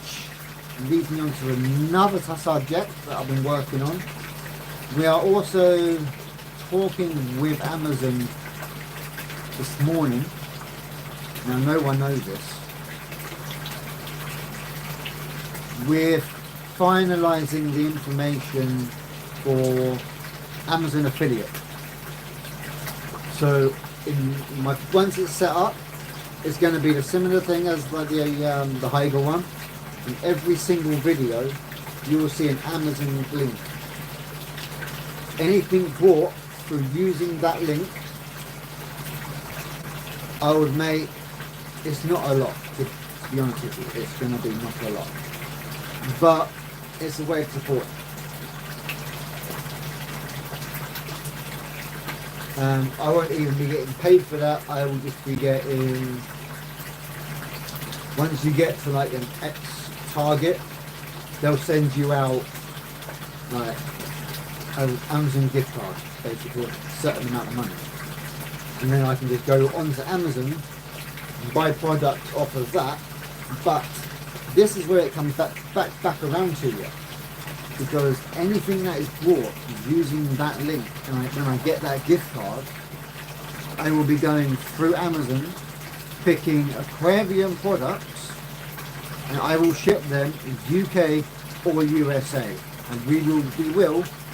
leads me on to another subject that I've been working on. We are also talking with Amazon this morning. Now no one knows this. We're finalising the information for Amazon affiliate. So once it's set up, it's going to be the similar thing as like the Haiger one. In every single video, you will see an Amazon link. Anything bought through using that link, I would make, it's not a lot, to be honest with you. It's going to be not a lot. But it's a way of support. I won't even be getting paid for that. I will just be getting, once you get to like an X target, they'll send you out like an Amazon gift card, basically, a certain amount of money. And then I can just go onto Amazon and buy products off of that. But this is where it comes back around to you. Because anything that is bought using that link, and when I get that gift card, I will be going through Amazon, picking aquarium products, and I will ship them in UK or USA. And we will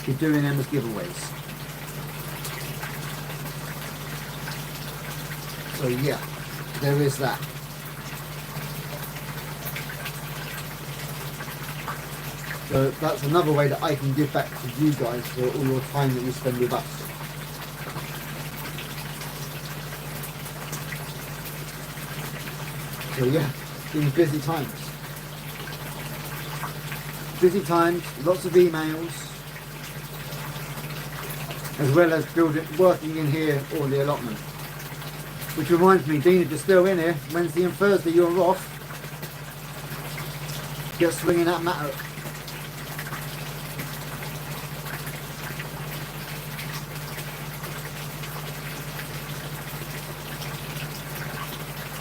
be doing them as giveaways. So yeah, there is that. So that's another way that I can give back to you guys for all your time that you spend with us. So yeah, been busy times. Busy times, lots of emails, as well as working in here all the allotment. Which reminds me, Dean, if you're still in here, Wednesday and Thursday you're off. Get swinging that matter.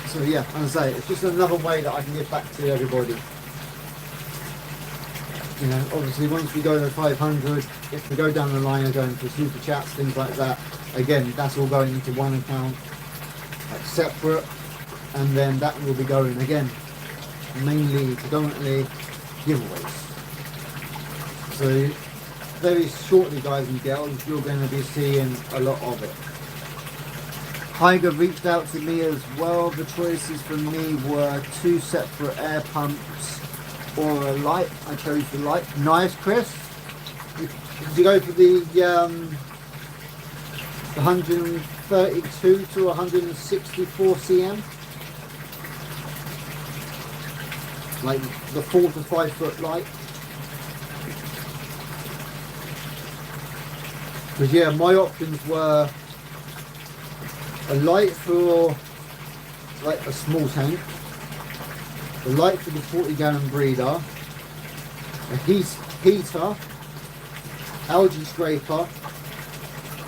So yeah, as I say, it's just another way that I can give back to everybody. You know, obviously once we go to 500, if we go down the line of going for super chats, things like that, again, that's all going into one account, like separate, and then that will be going again, mainly, predominantly, giveaways. So very shortly, guys and girls, you're going to be seeing a lot of it. Tiger reached out to me as well. The choices for me were 2 separate air pumps or a light. I chose the light. Nice, Chris. Did you go for the 132 to 164 cm? Like the 4 to 5 foot light? Because yeah, my options were a light for like a small tank, a light for the 40-gallon breeder, a heater, algae scraper,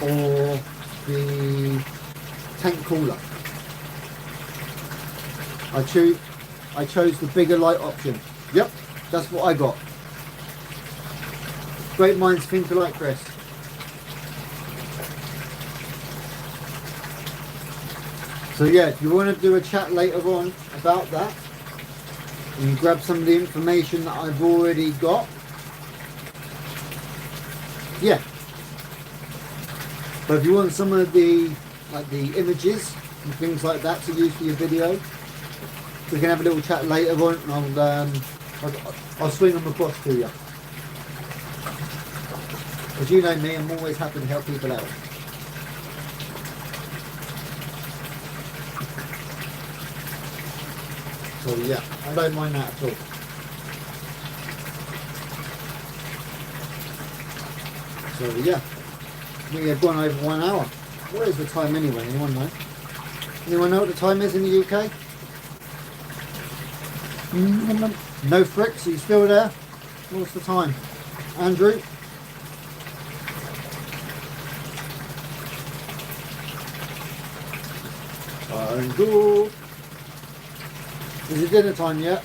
or the tank cooler. I chose the bigger light option. Yep, that's what I got. Great minds think alike, Chris. So yeah, if you want to do a chat later on about that, and you grab some of the information that I've already got, yeah. But if you want some of the images and things like that to use for your video, we can have a little chat later on, and I'll swing them across to you. As you know me, I'm always happy to help people out. So yeah, I don't mind that at all. So yeah, we have gone over 1 hour. What is the time anyway? Anyone know? Anyone know what the time is in the UK? No Fricks, are you still there? What's the time? Andrew? Andrew? Is it dinner time yet?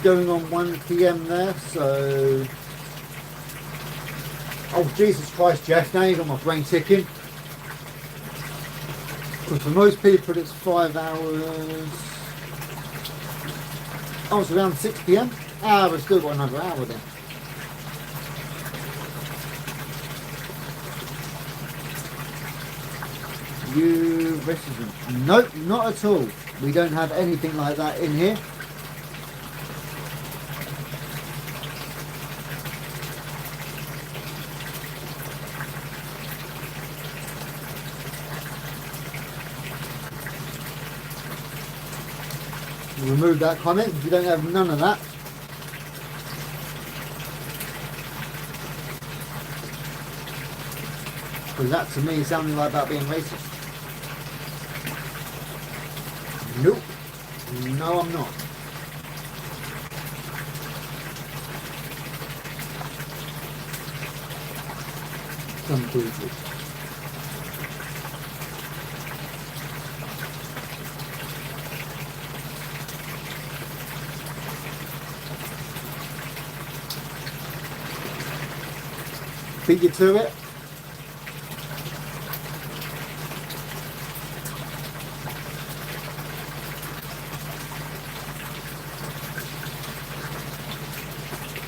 Going on 1 PM there, so... Oh, Jesus Christ, Jeff, now you got my brain ticking. Because for most people it's 5 hours... Oh, it's around 6 PM? Ah, we've still got another hour then. You racism? Nope, not at all. We don't have anything like that in here. Remove that comment if you don't have none of that. Because that to me sounded like about being racist. Nope. No, I'm not. Completely. Beat you to it.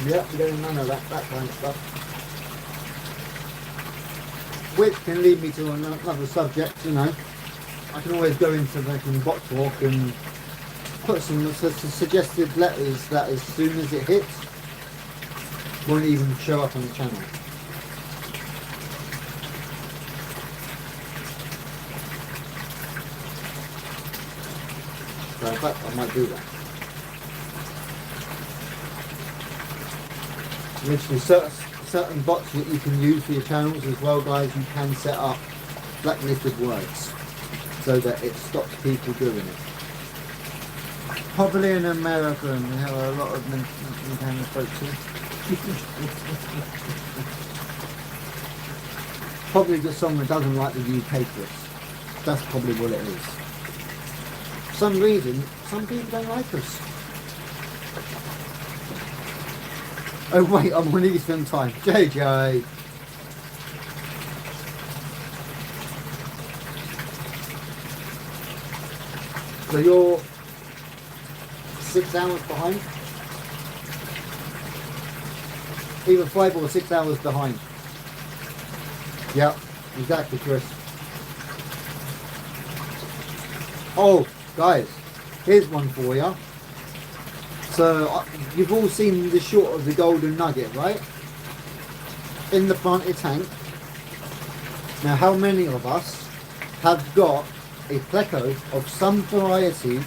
Yep, we're getting none of that kind of stuff. Which can lead me to another subject, you know. I can always go into making bot talk and put some suggested letters that as soon as it hits, won't even show up on the channel. So in fact, I might do that. Literally certain bots that you can use for your channels as well, guys, you can set up blacklisted words so that it stops people doing it. Probably in America, and we have a lot of Nintendo folks here. Probably just someone that doesn't like the UK Chris. That's probably what it is. For some reason, some people don't like us. Oh wait, I'm on Eastern time. JJ. So you're 6 hours behind? Either 5 or 6 hours behind. Yep, exactly, Chris. Oh, guys, here's one for you. So, you've all seen the shot of the golden nugget, right? In the planted tank. Now, how many of us have got a pleco of some variety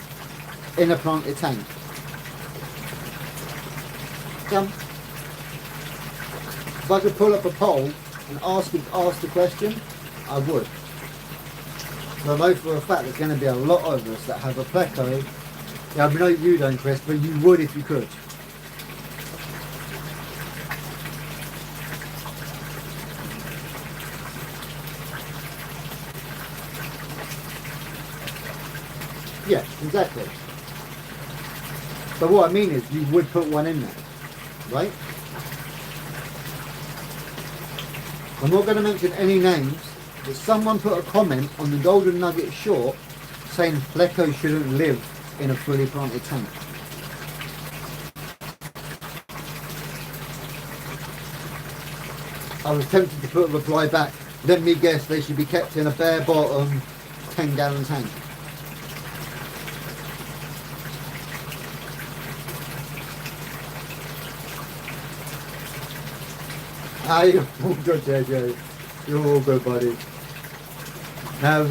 in a planted tank? If I could pull up a poll and ask the question, I would. So I know for a fact there's going to be a lot of us that have a pleco. Yeah, I know you don't, Chris, but you would if you could. Yeah, exactly. But what I mean is, you would put one in there, right? I'm not going to mention any names, but someone put a comment on the Golden Nugget short saying pleco shouldn't live in a fully planted tank. I was tempted to put a reply back, let me guess they should be kept in a bare bottom 10-gallon tank. Ah, you're all good, JJ. You're all good, buddy. Now,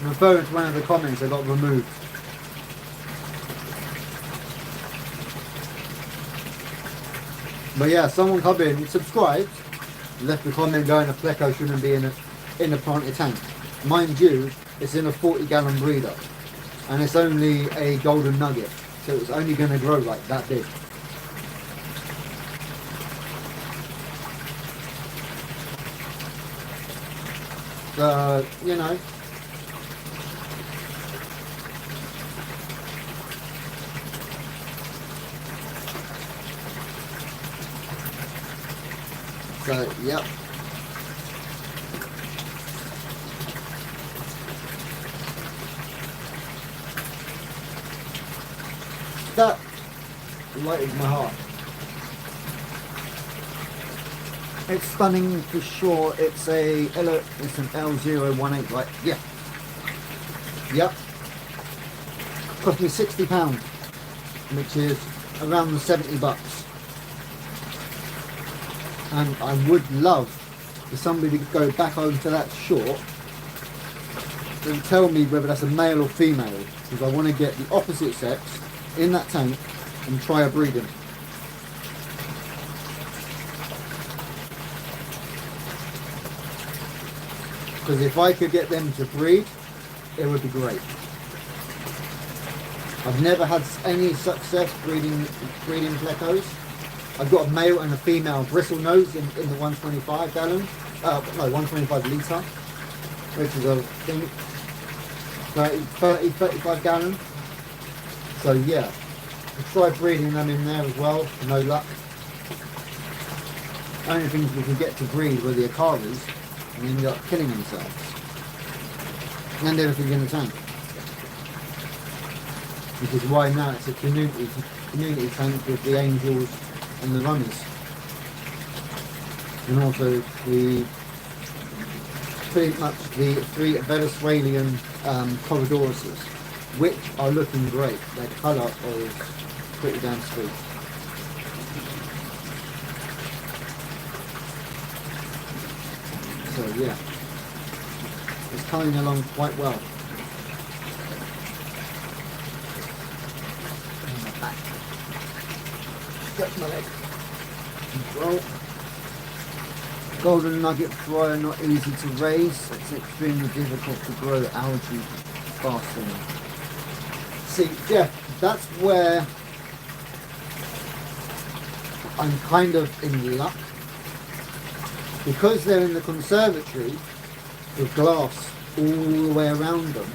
referring to one of the comments that got removed. But yeah, someone come in, subscribed, left a comment going a pleco shouldn't be in a planted tank. Mind you, it's in a 40-gallon breeder, and it's only a golden nugget, so it's only going to grow like that big. You know. So, yep. That lighted my heart. It's stunning for sure. It's an L018, right? Yeah. Yep. Cost me £60, which is around the $70. And I would love for somebody to go back over to that short and tell me whether that's a male or female, because I want to get the opposite sex in that tank and try a breeding. Because if I could get them to breed, it would be great. I've never had any success breeding plecos. I've got a male and a female bristle nose in the 125 gallon, no, 125 litre, which is I think 35 gallon. So yeah, I tried breeding them in there as well, no luck. Only things we could get to breed were the Akaras, and they ended up killing themselves. And everything in the tank. Which is why now it's a community tank with the angels and the runners. And also pretty much the 3 Venezuelan Corridoruses, which are looking great. Their colour is pretty damn sweet. So yeah, it's coming along quite well. Stretch my leg. Well, golden nugget fry are not easy to raise. It's extremely difficult to grow algae fast enough. See, Jeff, that's where I'm kind of in luck. Because they're in the conservatory with glass all the way around them,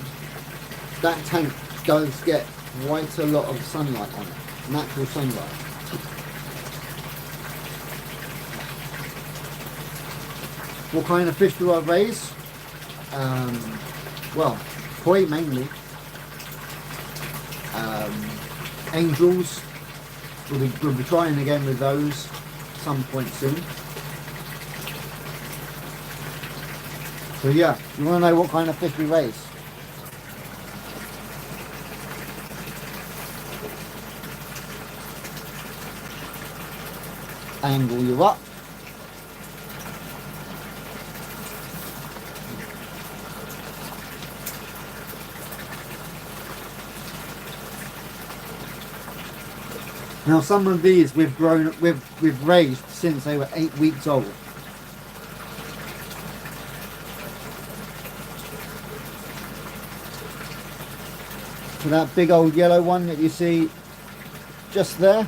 that tank does get quite a lot of sunlight on it, natural sunlight. What kind of fish do I raise? Well, koi mainly. Angels, we'll be trying again with those some point soon. So yeah, you want to know what kind of fish we raise? Angle you up. Now some of these we've raised since they were 8 weeks old. So that big old yellow one that you see just there,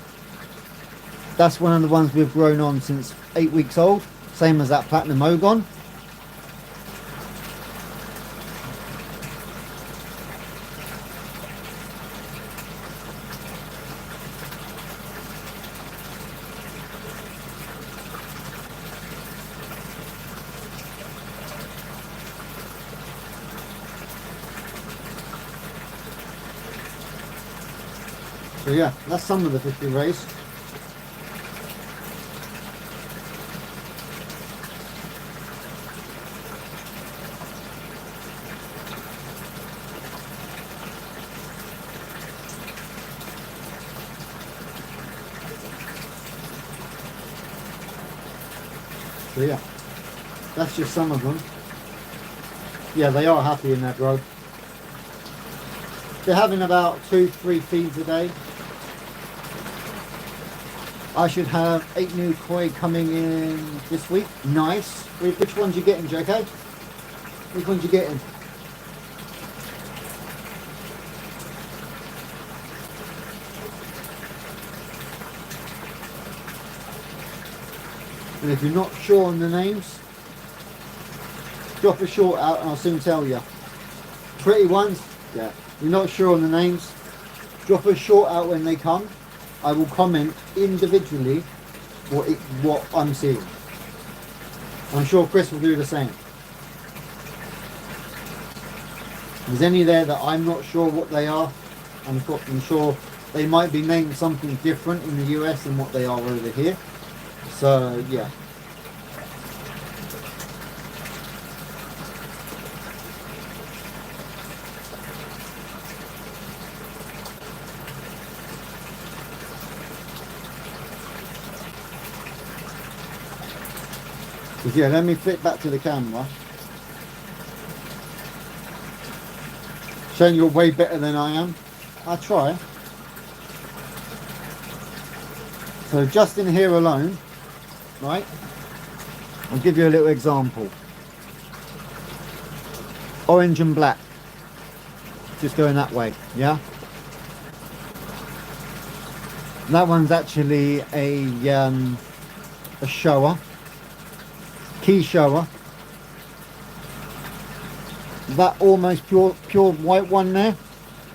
that's one of the ones we've grown on since 8 weeks old, same as that platinum ogon. So yeah, that's some of the fish we raised. So yeah, that's just some of them. Yeah, they are happy in their growth. They're having about 2-3 feeds a day. I should have 8 new koi coming in this week. Nice. Which ones you getting, JK? Which ones you getting? And if you're not sure on the names, drop a short out and I'll soon tell you. Pretty ones, yeah. If you're not sure on the names, drop a short out when they come. I will comment individually what I'm seeing. I'm sure Chris will do the same. If there's any there that I'm not sure what they are, I'm sure they might be named something different in the US than what they are over here. So yeah. Yeah, let me flip back to the camera. Showing you're way better than I am. I try. So just in here alone, right? I'll give you a little example. Orange and black. Just going that way, yeah? That one's actually a shower. Key shower. That almost pure white one there,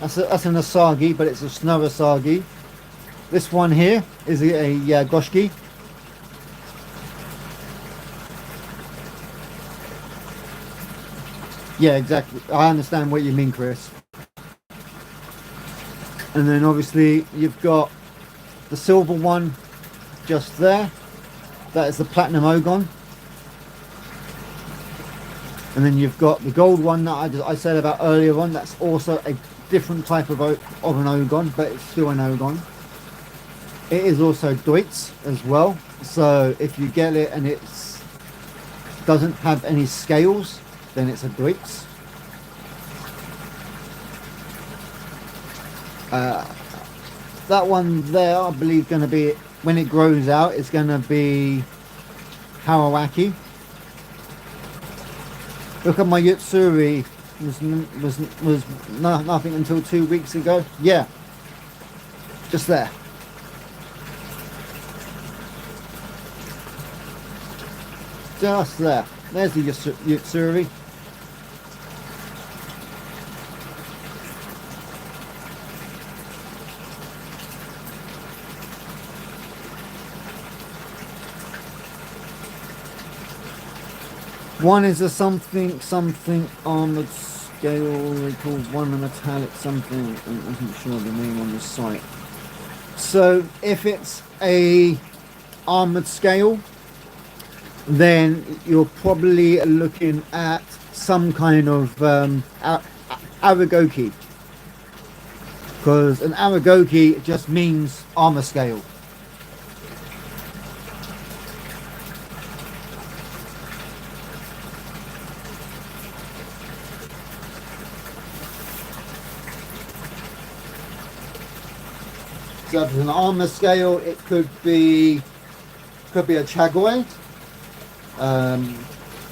that's an Asagi, but it's a snow Asagi. This one here is a Goshki. Yeah, exactly. I understand what you mean, Chris. And then obviously you've got the silver one just there. That is the Platinum Ogon. And then you've got the gold one that I said about earlier on. That's also a different type of an Ogon, but it's still an Ogon. It is also Deutz as well. So if you get it and it doesn't have any scales, then it's a Deutz. That one there, I believe, going to be, when it grows out, it's going to be Harawaki. Look at my Yutsuri. Was nothing until 2 weeks ago. Yeah, just there. Just there. There's the Yutsuri. One is a something armored scale. They call one a metallic something. I'm not sure the name on the site. So if it's a armored scale, then you're probably looking at some kind of Aragoki, because an Aragoki just means armor scale. So if it's an armor scale, it could be a Chagoi,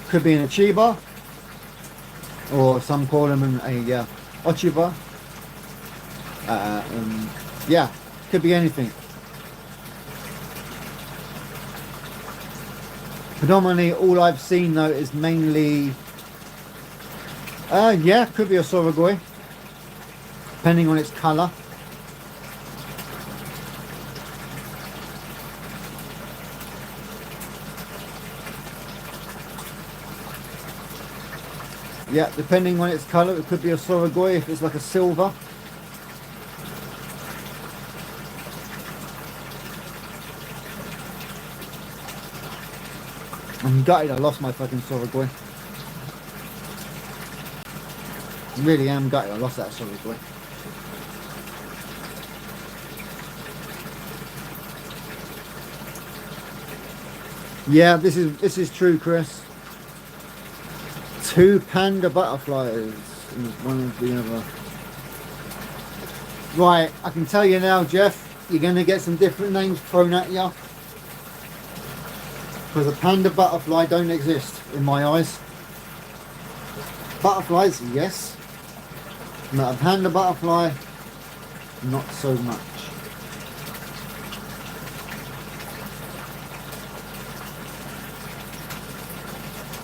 could be an Achiba, or some call them a Ochiba. Yeah, could be anything. Predominantly, all I've seen though is mainly, yeah, could be a Soragoi, depending on its colour. Yeah, depending on its colour, it could be a Soragoi if it's like a silver. I'm gutted I lost my fucking Soragoi. Really am gutted I lost that Soragoi. Yeah, this is true, Chris. 2 panda butterflies and one of the other. Right, I can tell you now, Jeff, you're going to get some different names thrown at you. Because a panda butterfly don't exist in my eyes. Butterflies, yes. But a panda butterfly, not so much.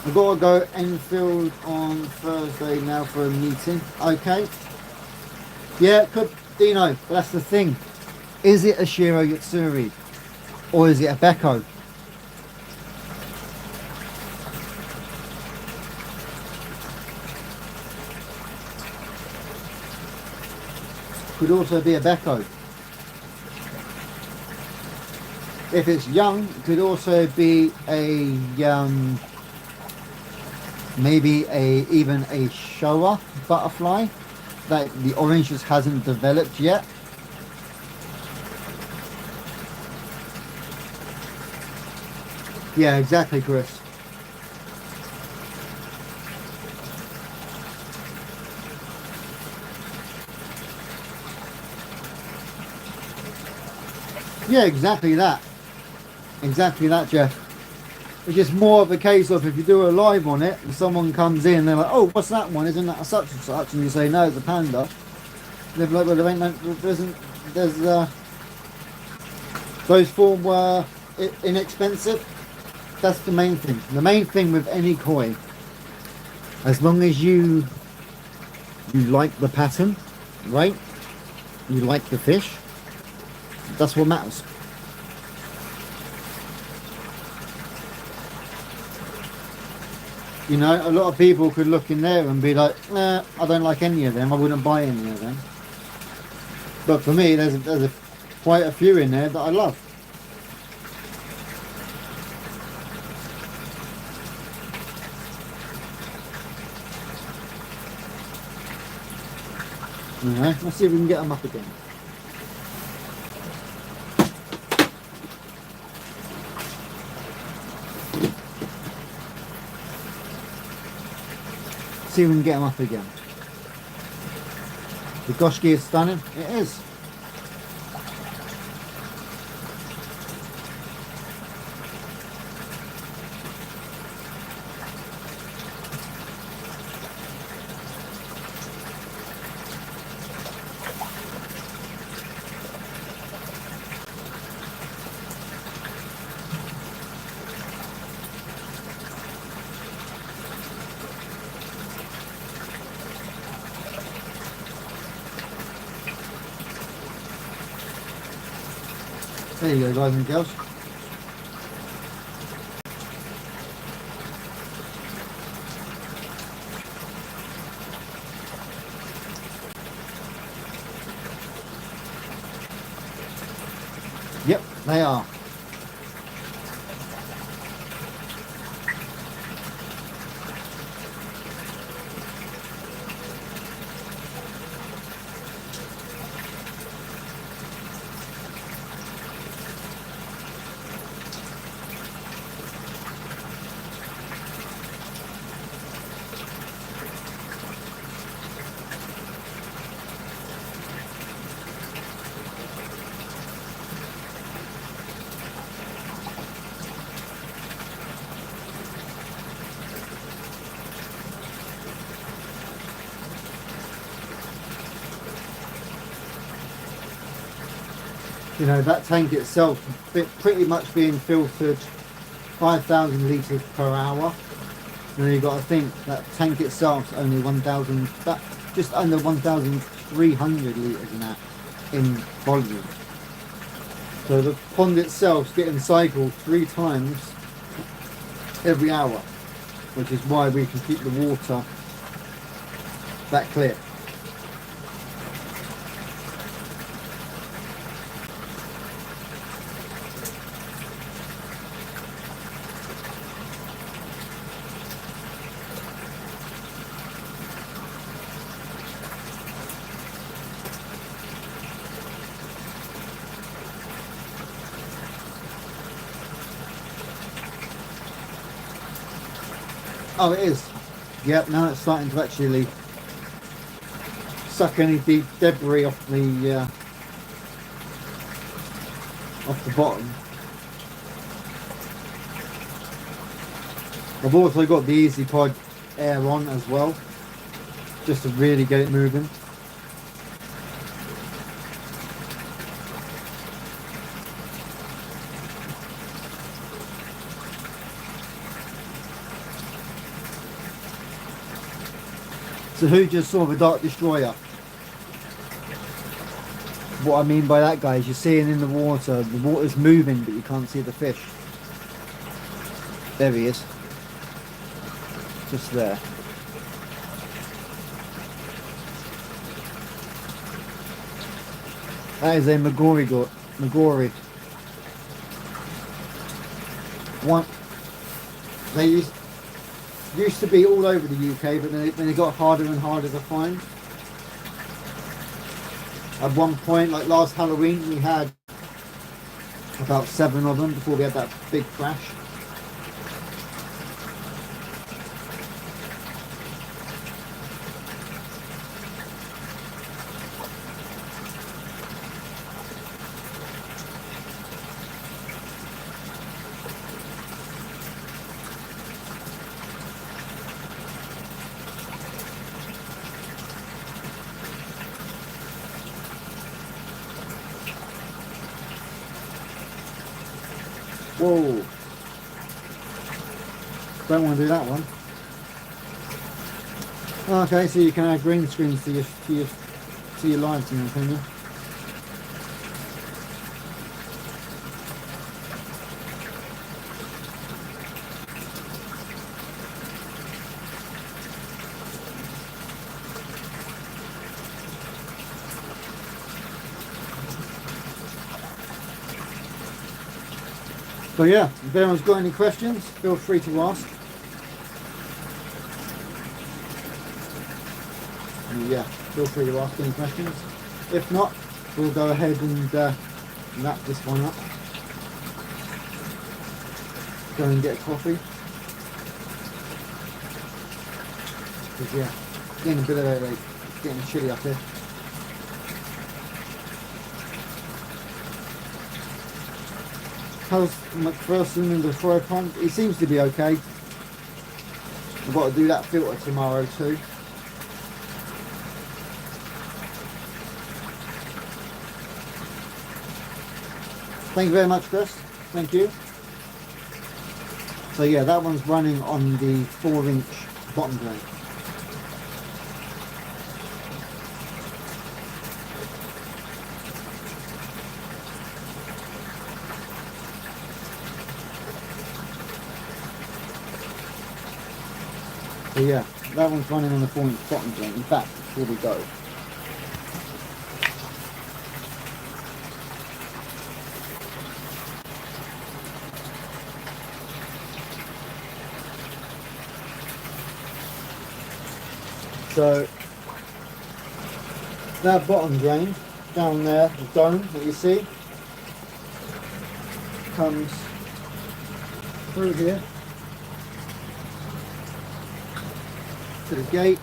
I've got to go Enfield on Thursday now for a meeting. Okay. Yeah, could Dino, but that's the thing. Is it a Shiro Yutsuri? Or is it a Beko? Could also be a Beko. If it's young, it could also be a maybe even a Showa butterfly that the orange just hasn't developed yet. Yeah, exactly, Chris. Yeah, exactly that. Exactly that, Jeff. It's just more of a case of if you do a live on it and someone comes in, they're like, oh, what's that one? Isn't that a such and such? And you say, no, it's a Panda. And they're like, well, there ain't no, those four were inexpensive. That's the main thing. The main thing with any koi, as long as you like the pattern, right? You like the fish. That's what matters. You know, a lot of people could look in there and be like, nah, I don't like any of them. I wouldn't buy any of them. But for me, there's quite a few in there that I love. You know, let's see if we can get them up again. See if we can get them up again. The Goshki is stunning. It is. There you go, guys and girls. Yep, they are. You know, that tank itself pretty much being filtered 5,000 litres per hour. And then you've got to think that tank itself is only 1,000, just under 1,300 litres in that in volume. So the pond itself is getting cycled 3 times every hour, which is why we can keep the water that clear. Oh, it is. Yep, now it's starting to actually suck any deep debris off the bottom. I've also got the Easy Pod air on as well, just to really get it moving. So who just saw the Dark Destroyer? What I mean by that, guys, you're seeing in the water's moving, but you can't see the fish. There he is. Just there. That is a Magori. One. They used to be all over the UK, but then it got harder and harder to find. At one point, like last Halloween, we had about 7 of them before we had that big crash. Whoa. Don't want to do that one. Okay, so you can add green screens to your lights in your opinion. So yeah, if anyone's got any questions, feel free to ask. And yeah, feel free to ask any questions. If not, we'll go ahead and wrap this one up. Go and get a coffee. Because yeah, it's getting a bit of it's getting chilly up here. How's McPherson in the fry pond? He seems to be okay. I've got to do that filter tomorrow too. Thank you very much, Chris. Thank you. So yeah, that one's running on the 4-inch bottom drain. So yeah, that one's running on the 4-inch bottom drain. In fact, before we go, so that bottom drain down there, the dome that you see, comes through here to the gate,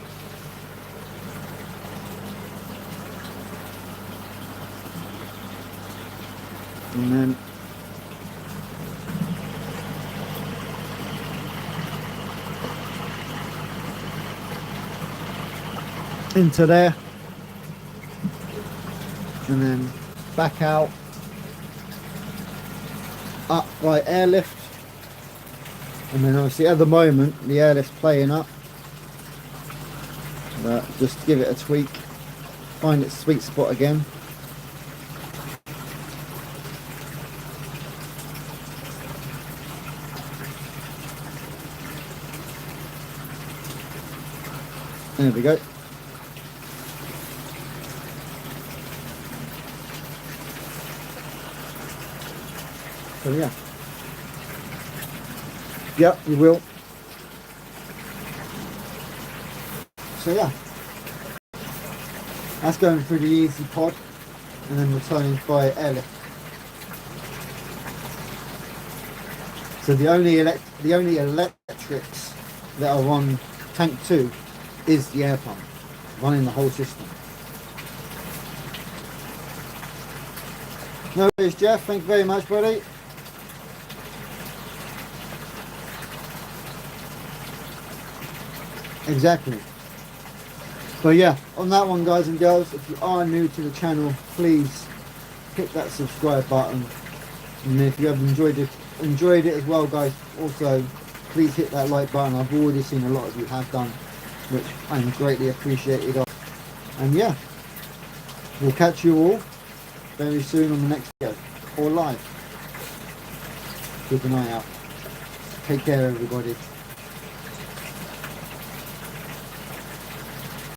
and then into there, and then back out up by airlift, and then obviously at the moment the airlift's playing up, but just give it a tweak, find its sweet spot again. There we go. So yeah. Yep, you will. So yeah. That's going through the easy pod and then returning by airlift. So the only electrics that are on tank 2 is the air pump running the whole system. No worries, Jeff. Thank you very much, buddy. Exactly. But yeah, on that one, guys and girls, if you are new to the channel, please hit that subscribe button. And if you have enjoyed it as well, guys, also please hit that like button. I've already seen a lot of you have done, which I'm greatly appreciated of. And yeah, we'll catch you all very soon on the next video or live. Keep an eye out. Take care, everybody.